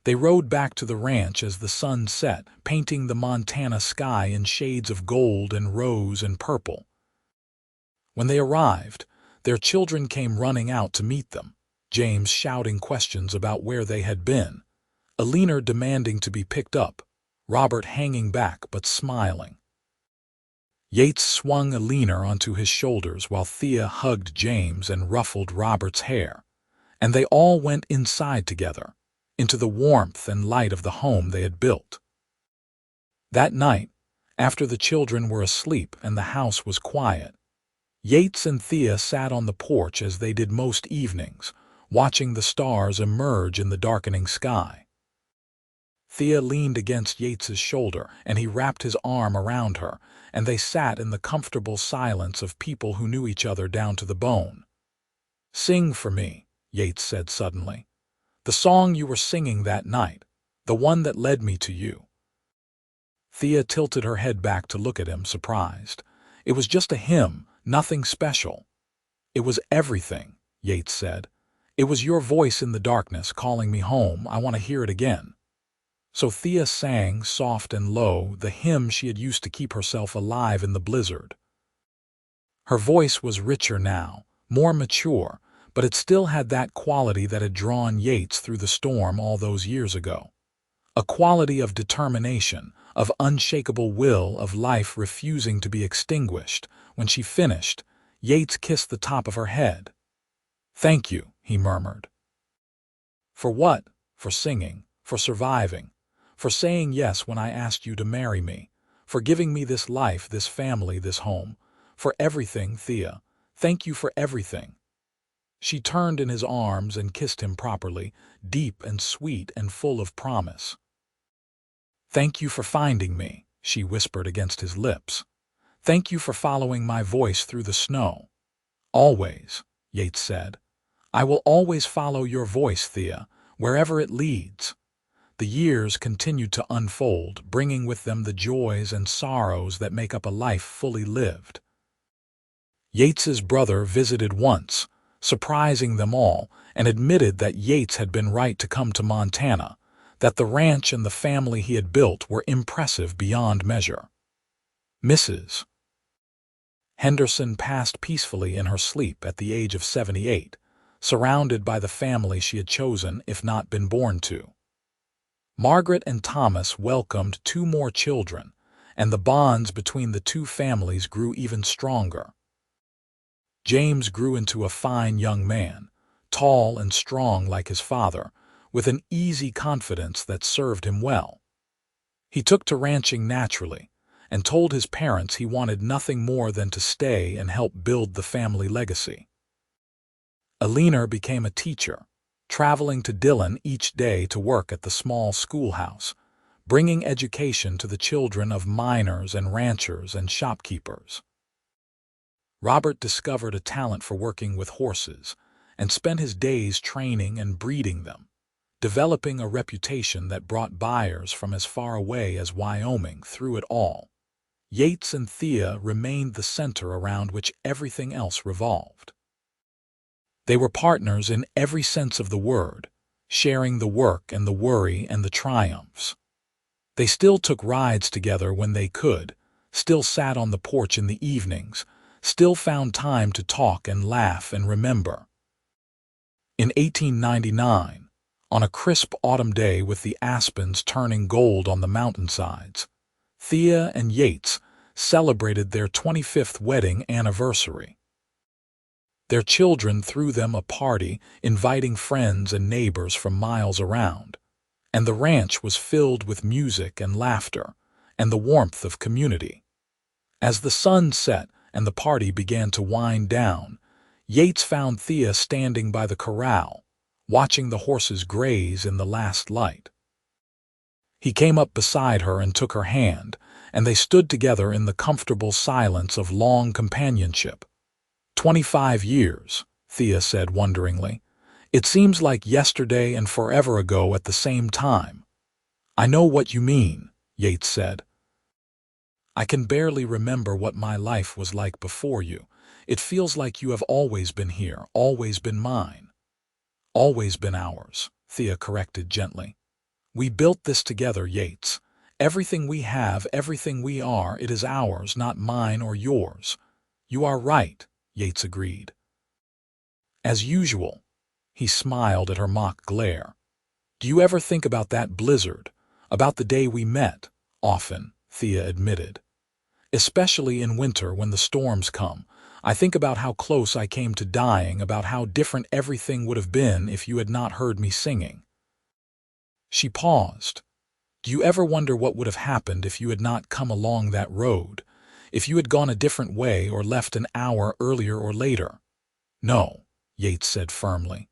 They rode back to the ranch as the sun set, painting the Montana sky in shades of gold and rose and purple. When they arrived, their children came running out to meet them, James shouting questions about where they had been, Alina demanding to be picked up, Robert hanging back but smiling. Yates swung Alina onto his shoulders while Thea hugged James and ruffled Robert's hair, and they all went inside together, into the warmth and light of the home they had built. That night, after the children were asleep and the house was quiet, Yates and Thea sat on the porch as they did most evenings, watching the stars emerge in the darkening sky. Thea leaned against Yates's shoulder, and he wrapped his arm around her, and they sat in the comfortable silence of people who knew each other down to the bone. "Sing for me," Yates said suddenly. "The song you were singing that night, the one that led me to you." Thea tilted her head back to look at him, surprised. It was just a hymn, nothing special. "It was everything," Yates said. "It was your voice in the darkness calling me home. I want to hear it again." So Thea sang, soft and low, the hymn she had used to keep herself alive in the blizzard. Her voice was richer now, more mature, but it still had that quality that had drawn Yates through the storm all those years ago. A quality of determination, of unshakable will, of life refusing to be extinguished. When she finished, Yates kissed the top of her head. "Thank you," he murmured. "For what? For singing, for surviving, for saying yes when I asked you to marry me, for giving me this life, this family, this home, for everything, Thea. Thank you for everything." She turned in his arms and kissed him properly, deep and sweet and full of promise. "Thank you for finding me," she whispered against his lips. "Thank you for following my voice through the snow." "Always," Yates said. "I will always follow your voice, Thea, wherever it leads." The years continued to unfold, bringing with them the joys and sorrows that make up a life fully lived. Yates's brother visited once, surprising them all, and admitted that Yates had been right to come to Montana, that the ranch and the family he had built were impressive beyond measure. Mrs. Henderson passed peacefully in her sleep at the age of 78, surrounded by the family she had chosen, if not been born to. Margaret and Thomas welcomed 2 more children, and the bonds between the 2 families grew even stronger. James grew into a fine young man, tall and strong like his father, with an easy confidence that served him well. He took to ranching naturally, and told his parents he wanted nothing more than to stay and help build the family legacy. Alina became a teacher, traveling to Dillon each day to work at the small schoolhouse, bringing education to the children of miners and ranchers and shopkeepers. Robert discovered a talent for working with horses and spent his days training and breeding them, developing a reputation that brought buyers from as far away as Wyoming through it all. Yates and Thea remained the center around which everything else revolved. They were partners in every sense of the word, sharing the work and the worry and the triumphs. They still took rides together when they could, still sat on the porch in the evenings, still found time to talk and laugh and remember. In 1899, on a crisp autumn day with the aspens turning gold on the mountainsides, Thea and Yates celebrated their 25th wedding anniversary. Their children threw them a party, inviting friends and neighbors from miles around, and the ranch was filled with music and laughter and the warmth of community. As the sun set and the party began to wind down, Yates found Thea standing by the corral, watching the horses graze in the last light. He came up beside her and took her hand, and they stood together in the comfortable silence of long companionship. 25 years, Thea said wonderingly. It seems like yesterday and forever ago at the same time. I know what you mean, Yates said. I can barely remember what my life was like before you. It feels like you have always been here, always been mine. Always been ours, Thea corrected gently. We built this together, Yates. Everything we have, everything we are, it is ours, not mine or yours. You are right, Yates agreed. As usual, he smiled at her mock glare. Do you ever think about that blizzard, about the day we met? Often, Thea admitted. Especially in winter when the storms come, I think about how close I came to dying, about how different everything would have been if you had not heard me singing. She paused. Do you ever wonder what would have happened if you had not come along that road, if you had gone a different way or left an hour earlier or later? No, Yates said firmly,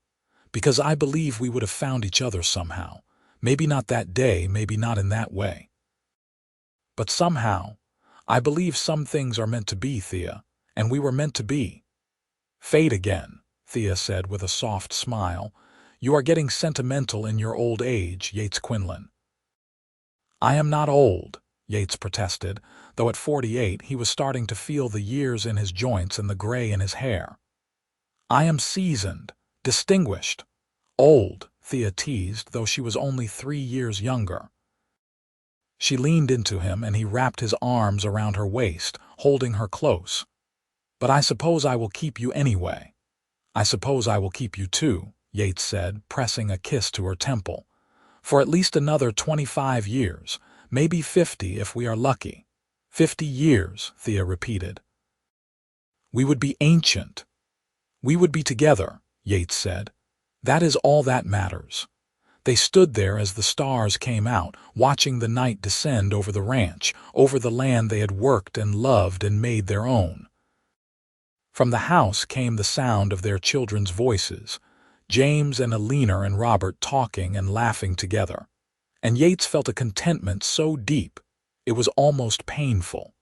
because I believe we would have found each other somehow. Maybe not that day, maybe not in that way. But somehow, I believe some things are meant to be, Thea, and we were meant to be. Fate again, Thea said with a soft smile. You are getting sentimental in your old age, Yates Quinlan. I am not old, Yates protested, though at 48 he was starting to feel the years in his joints and the gray in his hair. I am seasoned, distinguished. Old, Thea teased, though she was only 3 years younger. She leaned into him and he wrapped his arms around her waist, holding her close. But I suppose I will keep you anyway. I suppose I will keep you too, Yates said, pressing a kiss to her temple. For at least another 25 years, maybe 50 if we are lucky. 50 years, Thea repeated. We would be ancient. We would be together, Yates said. That is all that matters. They stood there as the stars came out, watching the night descend over the ranch, over the land they had worked and loved and made their own. From the house came the sound of their children's voices, James and Alina and Robert talking and laughing together. And Yates felt a contentment so deep, it was almost painful.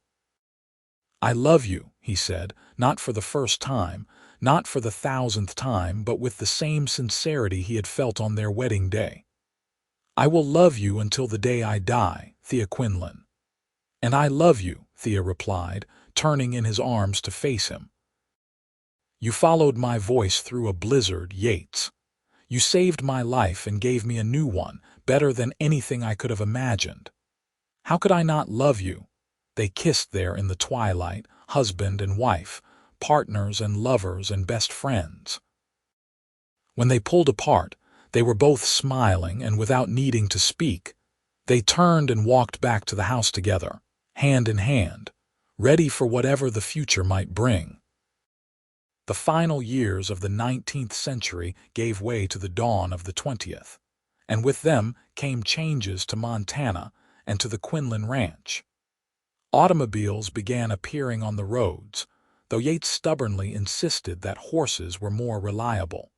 I love you, he said, not for the first time, not for the 1000th time, but with the same sincerity he had felt on their wedding day. I will love you until the day I die, Thea Quinlan. And I love you, Thea replied, turning in his arms to face him. You followed my voice through a blizzard, Yates. You saved my life and gave me a new one, better than anything I could have imagined. How could I not love you? They kissed there in the twilight, husband and wife, partners and lovers and best friends. When they pulled apart, they were both smiling, and without needing to speak, they turned and walked back to the house together, hand in hand, ready for whatever the future might bring. The final years of the 19th century gave way to the dawn of the 20th, and with them came changes to Montana and to the Quinlan Ranch. Automobiles began appearing on the roads, though Yates stubbornly insisted that horses were more reliable.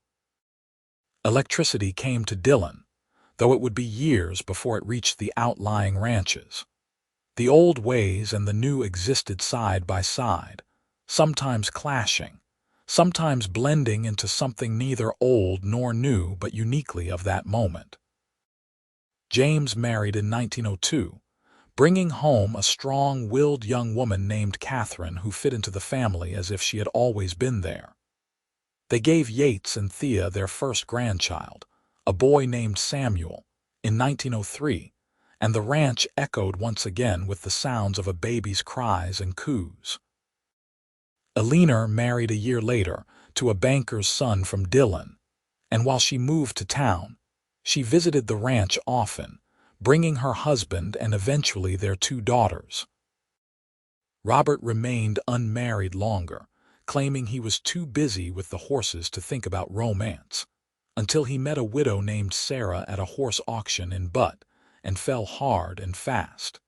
Electricity came to Dillon, though it would be years before it reached the outlying ranches. The old ways and the new existed side by side, sometimes clashing, sometimes blending into something neither old nor new but uniquely of that moment. James married in 1902, bringing home a strong-willed young woman named Catherine who fit into the family as if she had always been there. They gave Yates and Thea their first grandchild, a boy named Samuel, in 1903, and the ranch echoed once again with the sounds of a baby's cries and coos. Eleanor married a year later to a banker's son from Dillon, and while she moved to town, she visited the ranch often, bringing her husband and eventually their 2 daughters. Robert remained unmarried longer, claiming he was too busy with the horses to think about romance, until he met a widow named Sarah at a horse auction in Butte and fell hard and fast.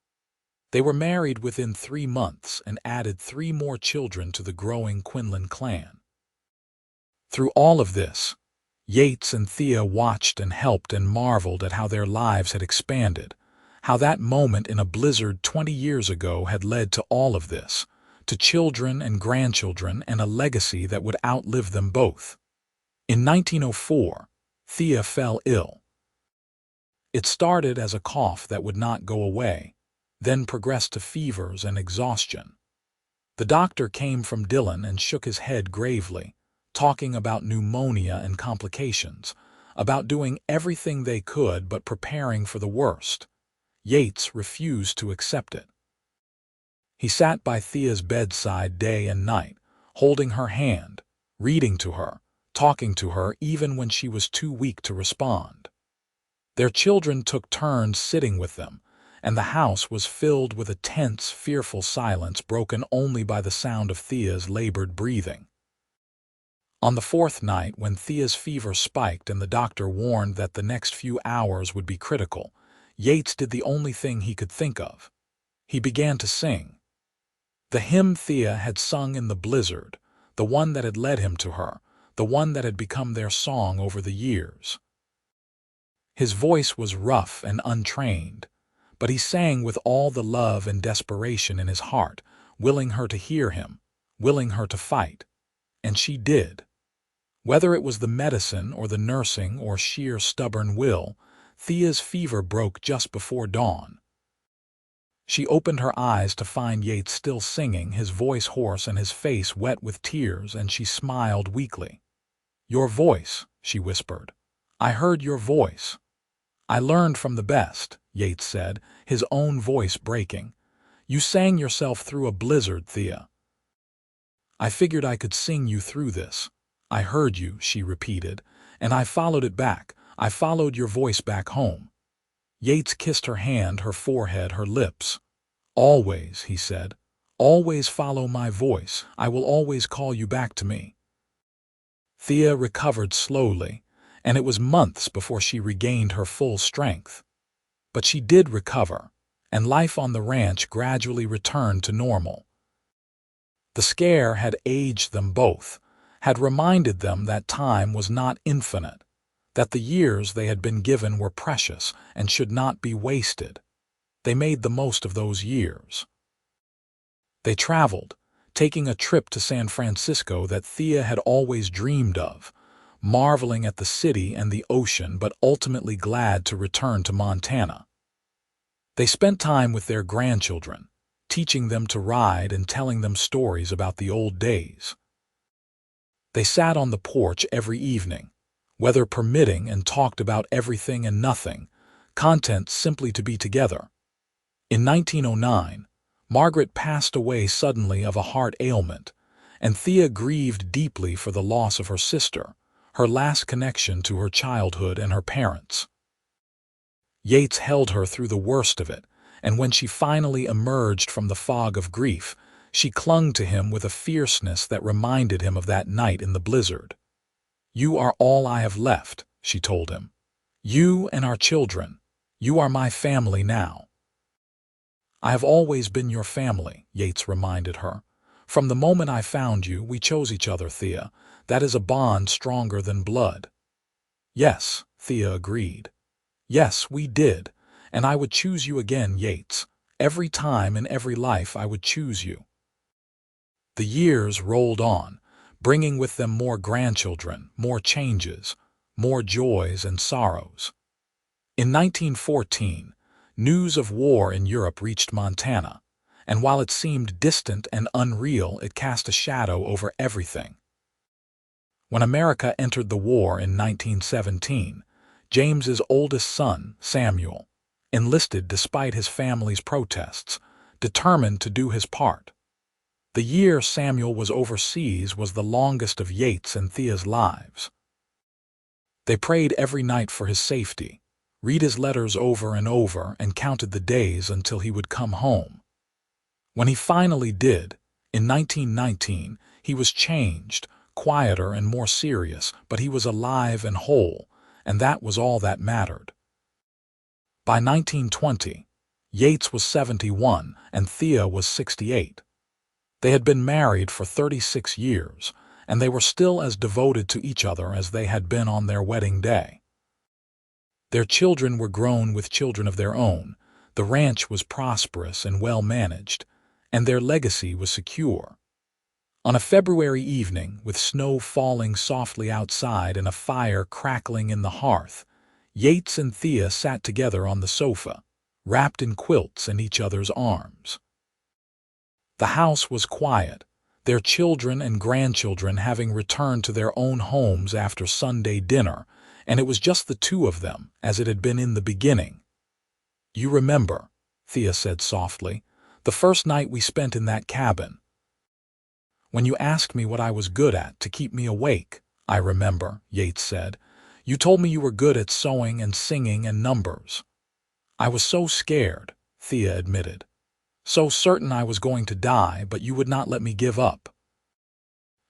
They were married within 3 months and added 3 more children to the growing Quinlan clan. Through all of this, Yates and Thea watched and helped and marveled at how their lives had expanded, how that moment in a blizzard 20 years ago had led to all of this, to children and grandchildren and a legacy that would outlive them both. In 1904, Thea fell ill. It started as a cough that would not go away, then progressed to fevers and exhaustion. The doctor came from Dillon and shook his head gravely, talking about pneumonia and complications, about doing everything they could but preparing for the worst. Yates refused to accept it. He sat by Thea's bedside day and night, holding her hand, reading to her, talking to her even when she was too weak to respond. Their children took turns sitting with them, and the house was filled with a tense, fearful silence broken only by the sound of Thea's labored breathing. On the 4th night, when Thea's fever spiked and the doctor warned that the next few hours would be critical, Yates did the only thing he could think of. He began to sing. The hymn Thea had sung in the blizzard, the one that had led him to her, the one that had become their song over the years. His voice was rough and untrained, but he sang with all the love and desperation in his heart, willing her to hear him, willing her to fight. And she did. Whether it was the medicine or the nursing or sheer stubborn will, Thea's fever broke just before dawn. She opened her eyes to find Yates still singing, his voice hoarse and his face wet with tears, and she smiled weakly. "Your voice," she whispered. "I heard your voice." "I learned from the best," Yates said, his own voice breaking. "You sang yourself through a blizzard, Thea." "I figured I could sing you through this. I heard you," she repeated, "and I followed it back. I followed your voice back home." Yates kissed her hand, her forehead, her lips. "Always," he said, "always follow my voice. I will always call you back to me." Thea recovered slowly, and it was months before she regained her full strength. But she did recover, and life on the ranch gradually returned to normal. The scare had aged them both, had reminded them that time was not infinite, that the years they had been given were precious and should not be wasted. They made the most of those years. They traveled, taking a trip to San Francisco that Thea had always dreamed of, marveling at the city and the ocean, but ultimately glad to return to Montana. They spent time with their grandchildren, teaching them to ride and telling them stories about the old days. They sat on the porch every evening, weather permitting, and talked about everything and nothing, content simply to be together. In 1909, Margaret passed away suddenly of a heart ailment, and Thea grieved deeply for the loss of her sister, her last connection to her childhood and her parents. Yates held her through the worst of it, and when she finally emerged from the fog of grief, she clung to him with a fierceness that reminded him of that night in the blizzard. "You are all I have left," she told him. "You and our children. You are my family now." "I have always been your family," Yates reminded her. "From the moment I found you, we chose each other, Thea. That is a bond stronger than blood." "Yes," Thea agreed. "Yes, we did, and I would choose you again, Yates. Every time in every life I would choose you." The years rolled on, bringing with them more grandchildren, more changes, more joys and sorrows. In 1914, news of war in Europe reached Montana, and while it seemed distant and unreal, it cast a shadow over everything. When America entered the war in 1917, James's oldest son, Samuel, enlisted despite his family's protests, determined to do his part. The year Samuel was overseas was the longest of Yates and Thea's lives. They prayed every night for his safety, read his letters over and over, and counted the days until he would come home. When he finally did, in 1919, he was changed, quieter and more serious, but he was alive and whole, and that was all that mattered. By 1920, Yates was 71 and Thea was 68. They had been married for 36 years, and they were still as devoted to each other as they had been on their wedding day. Their children were grown with children of their own, the ranch was prosperous and well managed, and their legacy was secure. On a February evening, with snow falling softly outside and a fire crackling in the hearth, Yates and Thea sat together on the sofa, wrapped in quilts in each other's arms. The house was quiet, their children and grandchildren having returned to their own homes after Sunday dinner, and it was just the two of them, as it had been in the beginning. "You remember," Thea said softly, "the first night we spent in that cabin. When you asked me what I was good at to keep me awake." "I remember," Yates said. "You told me you were good at sewing and singing and numbers." "I was so scared," Thea admitted. "So certain I was going to die, but you would not let me give up.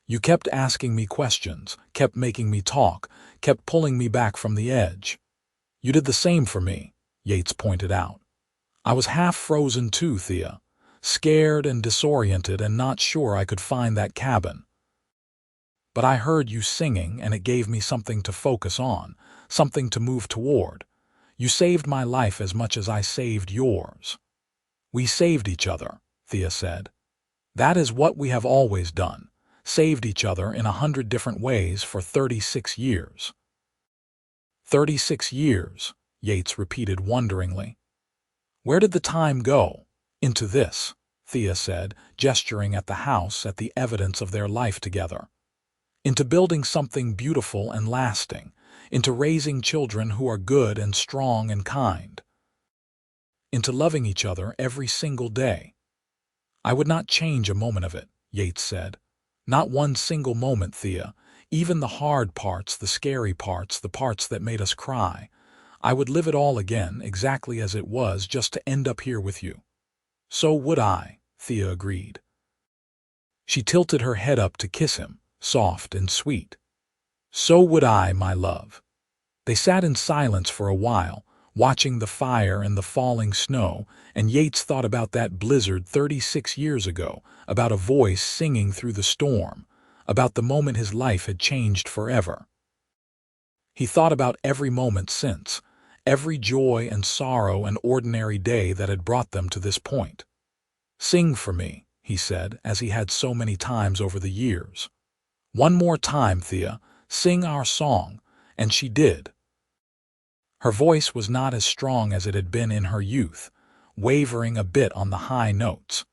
You kept asking me questions, kept making me talk, kept pulling me back from the edge." "You did the same for me," Yates pointed out. "I was half frozen too, Thea, scared and disoriented and not sure I could find that cabin. But I heard you singing, and it gave me something to focus on, something to move toward. You saved my life as much as I saved yours." "We saved each other," Thea said. "That is what we have always done, saved each other in 100 different ways for 36 years. 36 years, Yates repeated wonderingly. "Where did the time go?" "Into this," Thea said, gesturing at the house, at the evidence of their life together. "Into building something beautiful and lasting, into raising children who are good and strong and kind, into loving each other every single day." "I would not change a moment of it," Yates said. "Not one single moment, Thea. Even the hard parts, the scary parts, the parts that made us cry. I would live it all again, exactly as it was, just to end up here with you." "So would I," Thea agreed. She tilted her head up to kiss him, soft and sweet. "So would I, my love." They sat in silence for a while, watching the fire and the falling snow, and Yates thought about that blizzard 36 years ago, about a voice singing through the storm, about the moment his life had changed forever. He thought about every moment since, every joy and sorrow and ordinary day that had brought them to this point. "Sing for me," he said, as he had so many times over the years. "One more time, Thea, sing our song," and she did. Her voice was not as strong as it had been in her youth, wavering a bit on the high notes,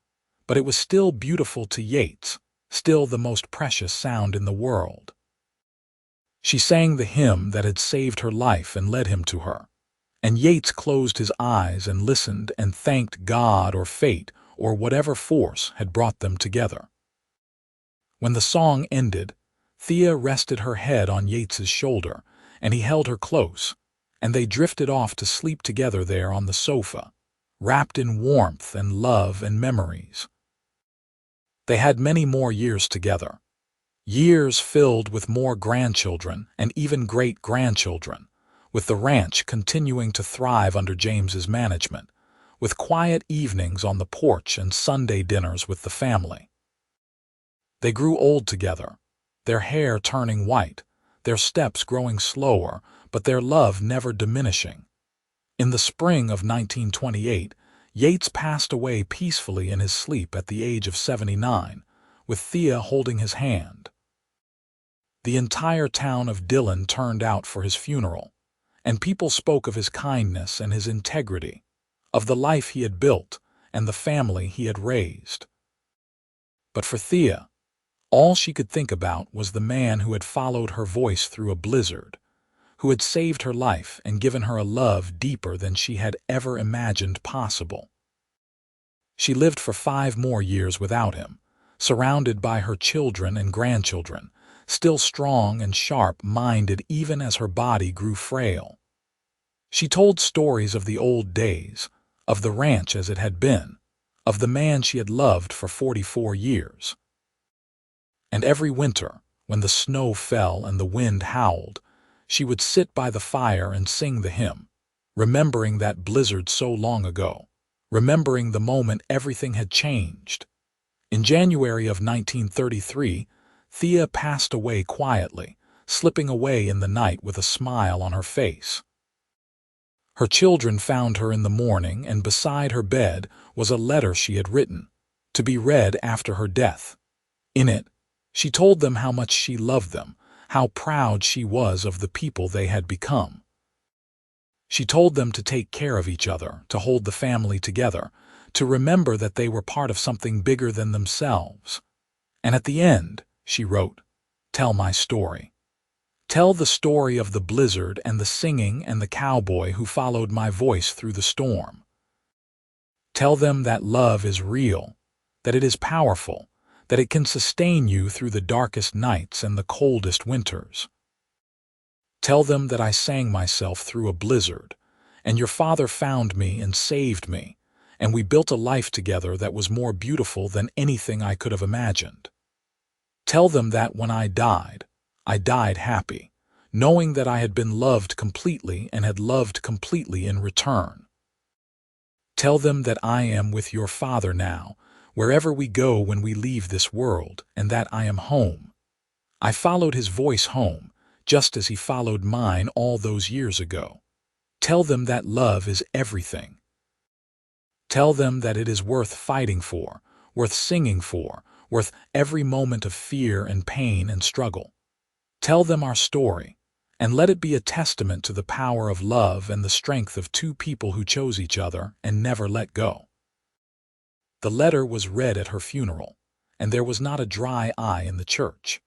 but it was still beautiful to Yates, still the most precious sound in the world. She sang the hymn that had saved her life and led him to her, and Yates closed his eyes and listened and thanked God or fate or whatever force had brought them together. When the song ended, Thea rested her head on Yates's shoulder, and he held her close, and they drifted off to sleep together there on the sofa, wrapped in warmth and love and memories. They had many more years together, years filled with more grandchildren and even great-grandchildren, with the ranch continuing to thrive under James's management, with quiet evenings on the porch and Sunday dinners with the family. They grew old together, their hair turning white, their steps growing slower, but their love never diminishing. In the spring of 1928, Yates passed away peacefully in his sleep at the age of 79, with Thea holding his hand. The entire town of Dillon turned out for his funeral, and people spoke of his kindness and his integrity, of the life he had built and the family he had raised. But for Thea, all she could think about was the man who had followed her voice through a blizzard, who had saved her life and given her a love deeper than she had ever imagined possible. She lived for 5 more years without him, surrounded by her children and grandchildren, still strong and sharp-minded even as her body grew frail. She told stories of the old days, of the ranch as it had been, of the man she had loved for 44 years. And every winter, when the snow fell and the wind howled, she would sit by the fire and sing the hymn, remembering that blizzard so long ago, remembering the moment everything had changed. In January of 1933, Thea passed away quietly, slipping away in the night with a smile on her face. Her children found her in the morning, and beside her bed was a letter she had written, to be read after her death. In it, she told them how much she loved them, how proud she was of the people they had become. She told them to take care of each other, to hold the family together, to remember that they were part of something bigger than themselves. And at the end, she wrote, "Tell my story. Tell the story of the blizzard and the singing and the cowboy who followed my voice through the storm. Tell them that love is real, that it is powerful, that it can sustain you through the darkest nights and the coldest winters. Tell them that I sang myself through a blizzard, and your father found me and saved me, and we built a life together that was more beautiful than anything I could have imagined. Tell them that when I died happy, knowing that I had been loved completely and had loved completely in return. Tell them that I am with your father now, wherever we go when we leave this world, and that I am home. I followed his voice home, just as he followed mine all those years ago. Tell them that love is everything. Tell them that it is worth fighting for, worth singing for, worth every moment of fear and pain and struggle. Tell them our story, and let it be a testament to the power of love and the strength of 2 people who chose each other and never let go." The letter was read at her funeral, and there was not a dry eye in the church.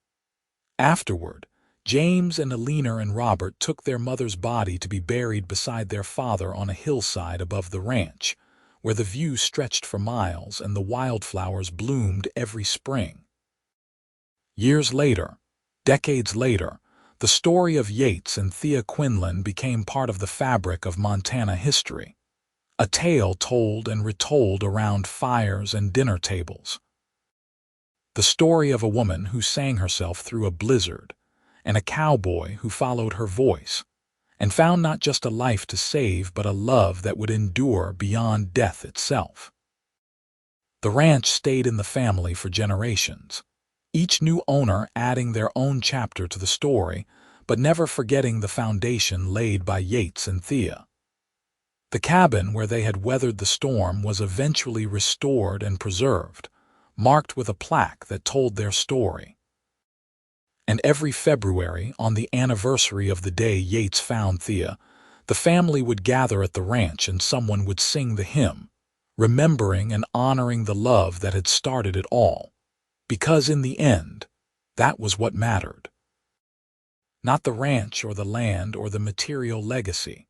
Afterward, James and Alina and Robert took their mother's body to be buried beside their father on a hillside above the ranch, where the view stretched for miles and the wildflowers bloomed every spring. Years later, decades later, the story of Yates and Thea Quinlan became part of the fabric of Montana history, a tale told and retold around fires and dinner tables. The story of a woman who sang herself through a blizzard, and a cowboy who followed her voice, and found not just a life to save but a love that would endure beyond death itself. The ranch stayed in the family for generations, each new owner adding their own chapter to the story, but never forgetting the foundation laid by Yates and Thea. The cabin where they had weathered the storm was eventually restored and preserved, marked with a plaque that told their story. And every February, on the anniversary of the day Yates found Thea, the family would gather at the ranch and someone would sing the hymn, remembering and honoring the love that had started it all. Because in the end, that was what mattered. Not the ranch or the land or the material legacy,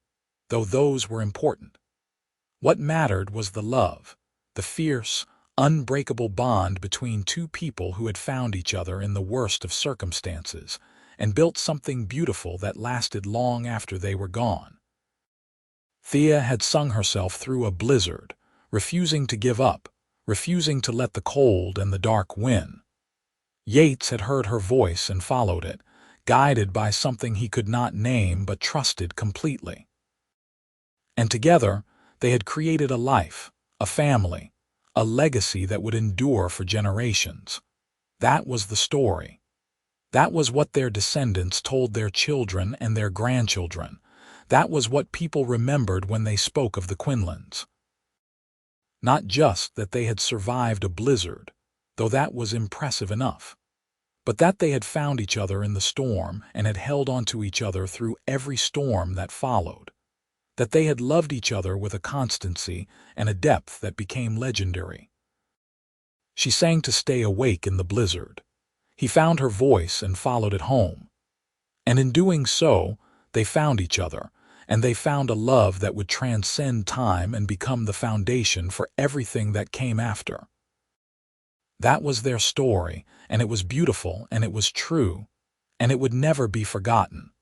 though those were important. What mattered was the love, the fierce, unbreakable bond between 2 people who had found each other in the worst of circumstances and built something beautiful that lasted long after they were gone. Thea had sung herself through a blizzard, refusing to give up, refusing to let the cold and the dark win. Yates had heard her voice and followed it, guided by something he could not name but trusted completely. And together, they had created a life, a family, a legacy that would endure for generations. That was the story. That was what their descendants told their children and their grandchildren. That was what people remembered when they spoke of the Quinlans. Not just that they had survived a blizzard, though that was impressive enough, but that they had found each other in the storm and had held on to each other through every storm that followed, that they had loved each other with a constancy and a depth that became legendary. She sang to stay awake in the blizzard. He found her voice and followed it home. And in doing so, they found each other, and they found a love that would transcend time and become the foundation for everything that came after. That was their story, and it was beautiful, and it was true, and it would never be forgotten.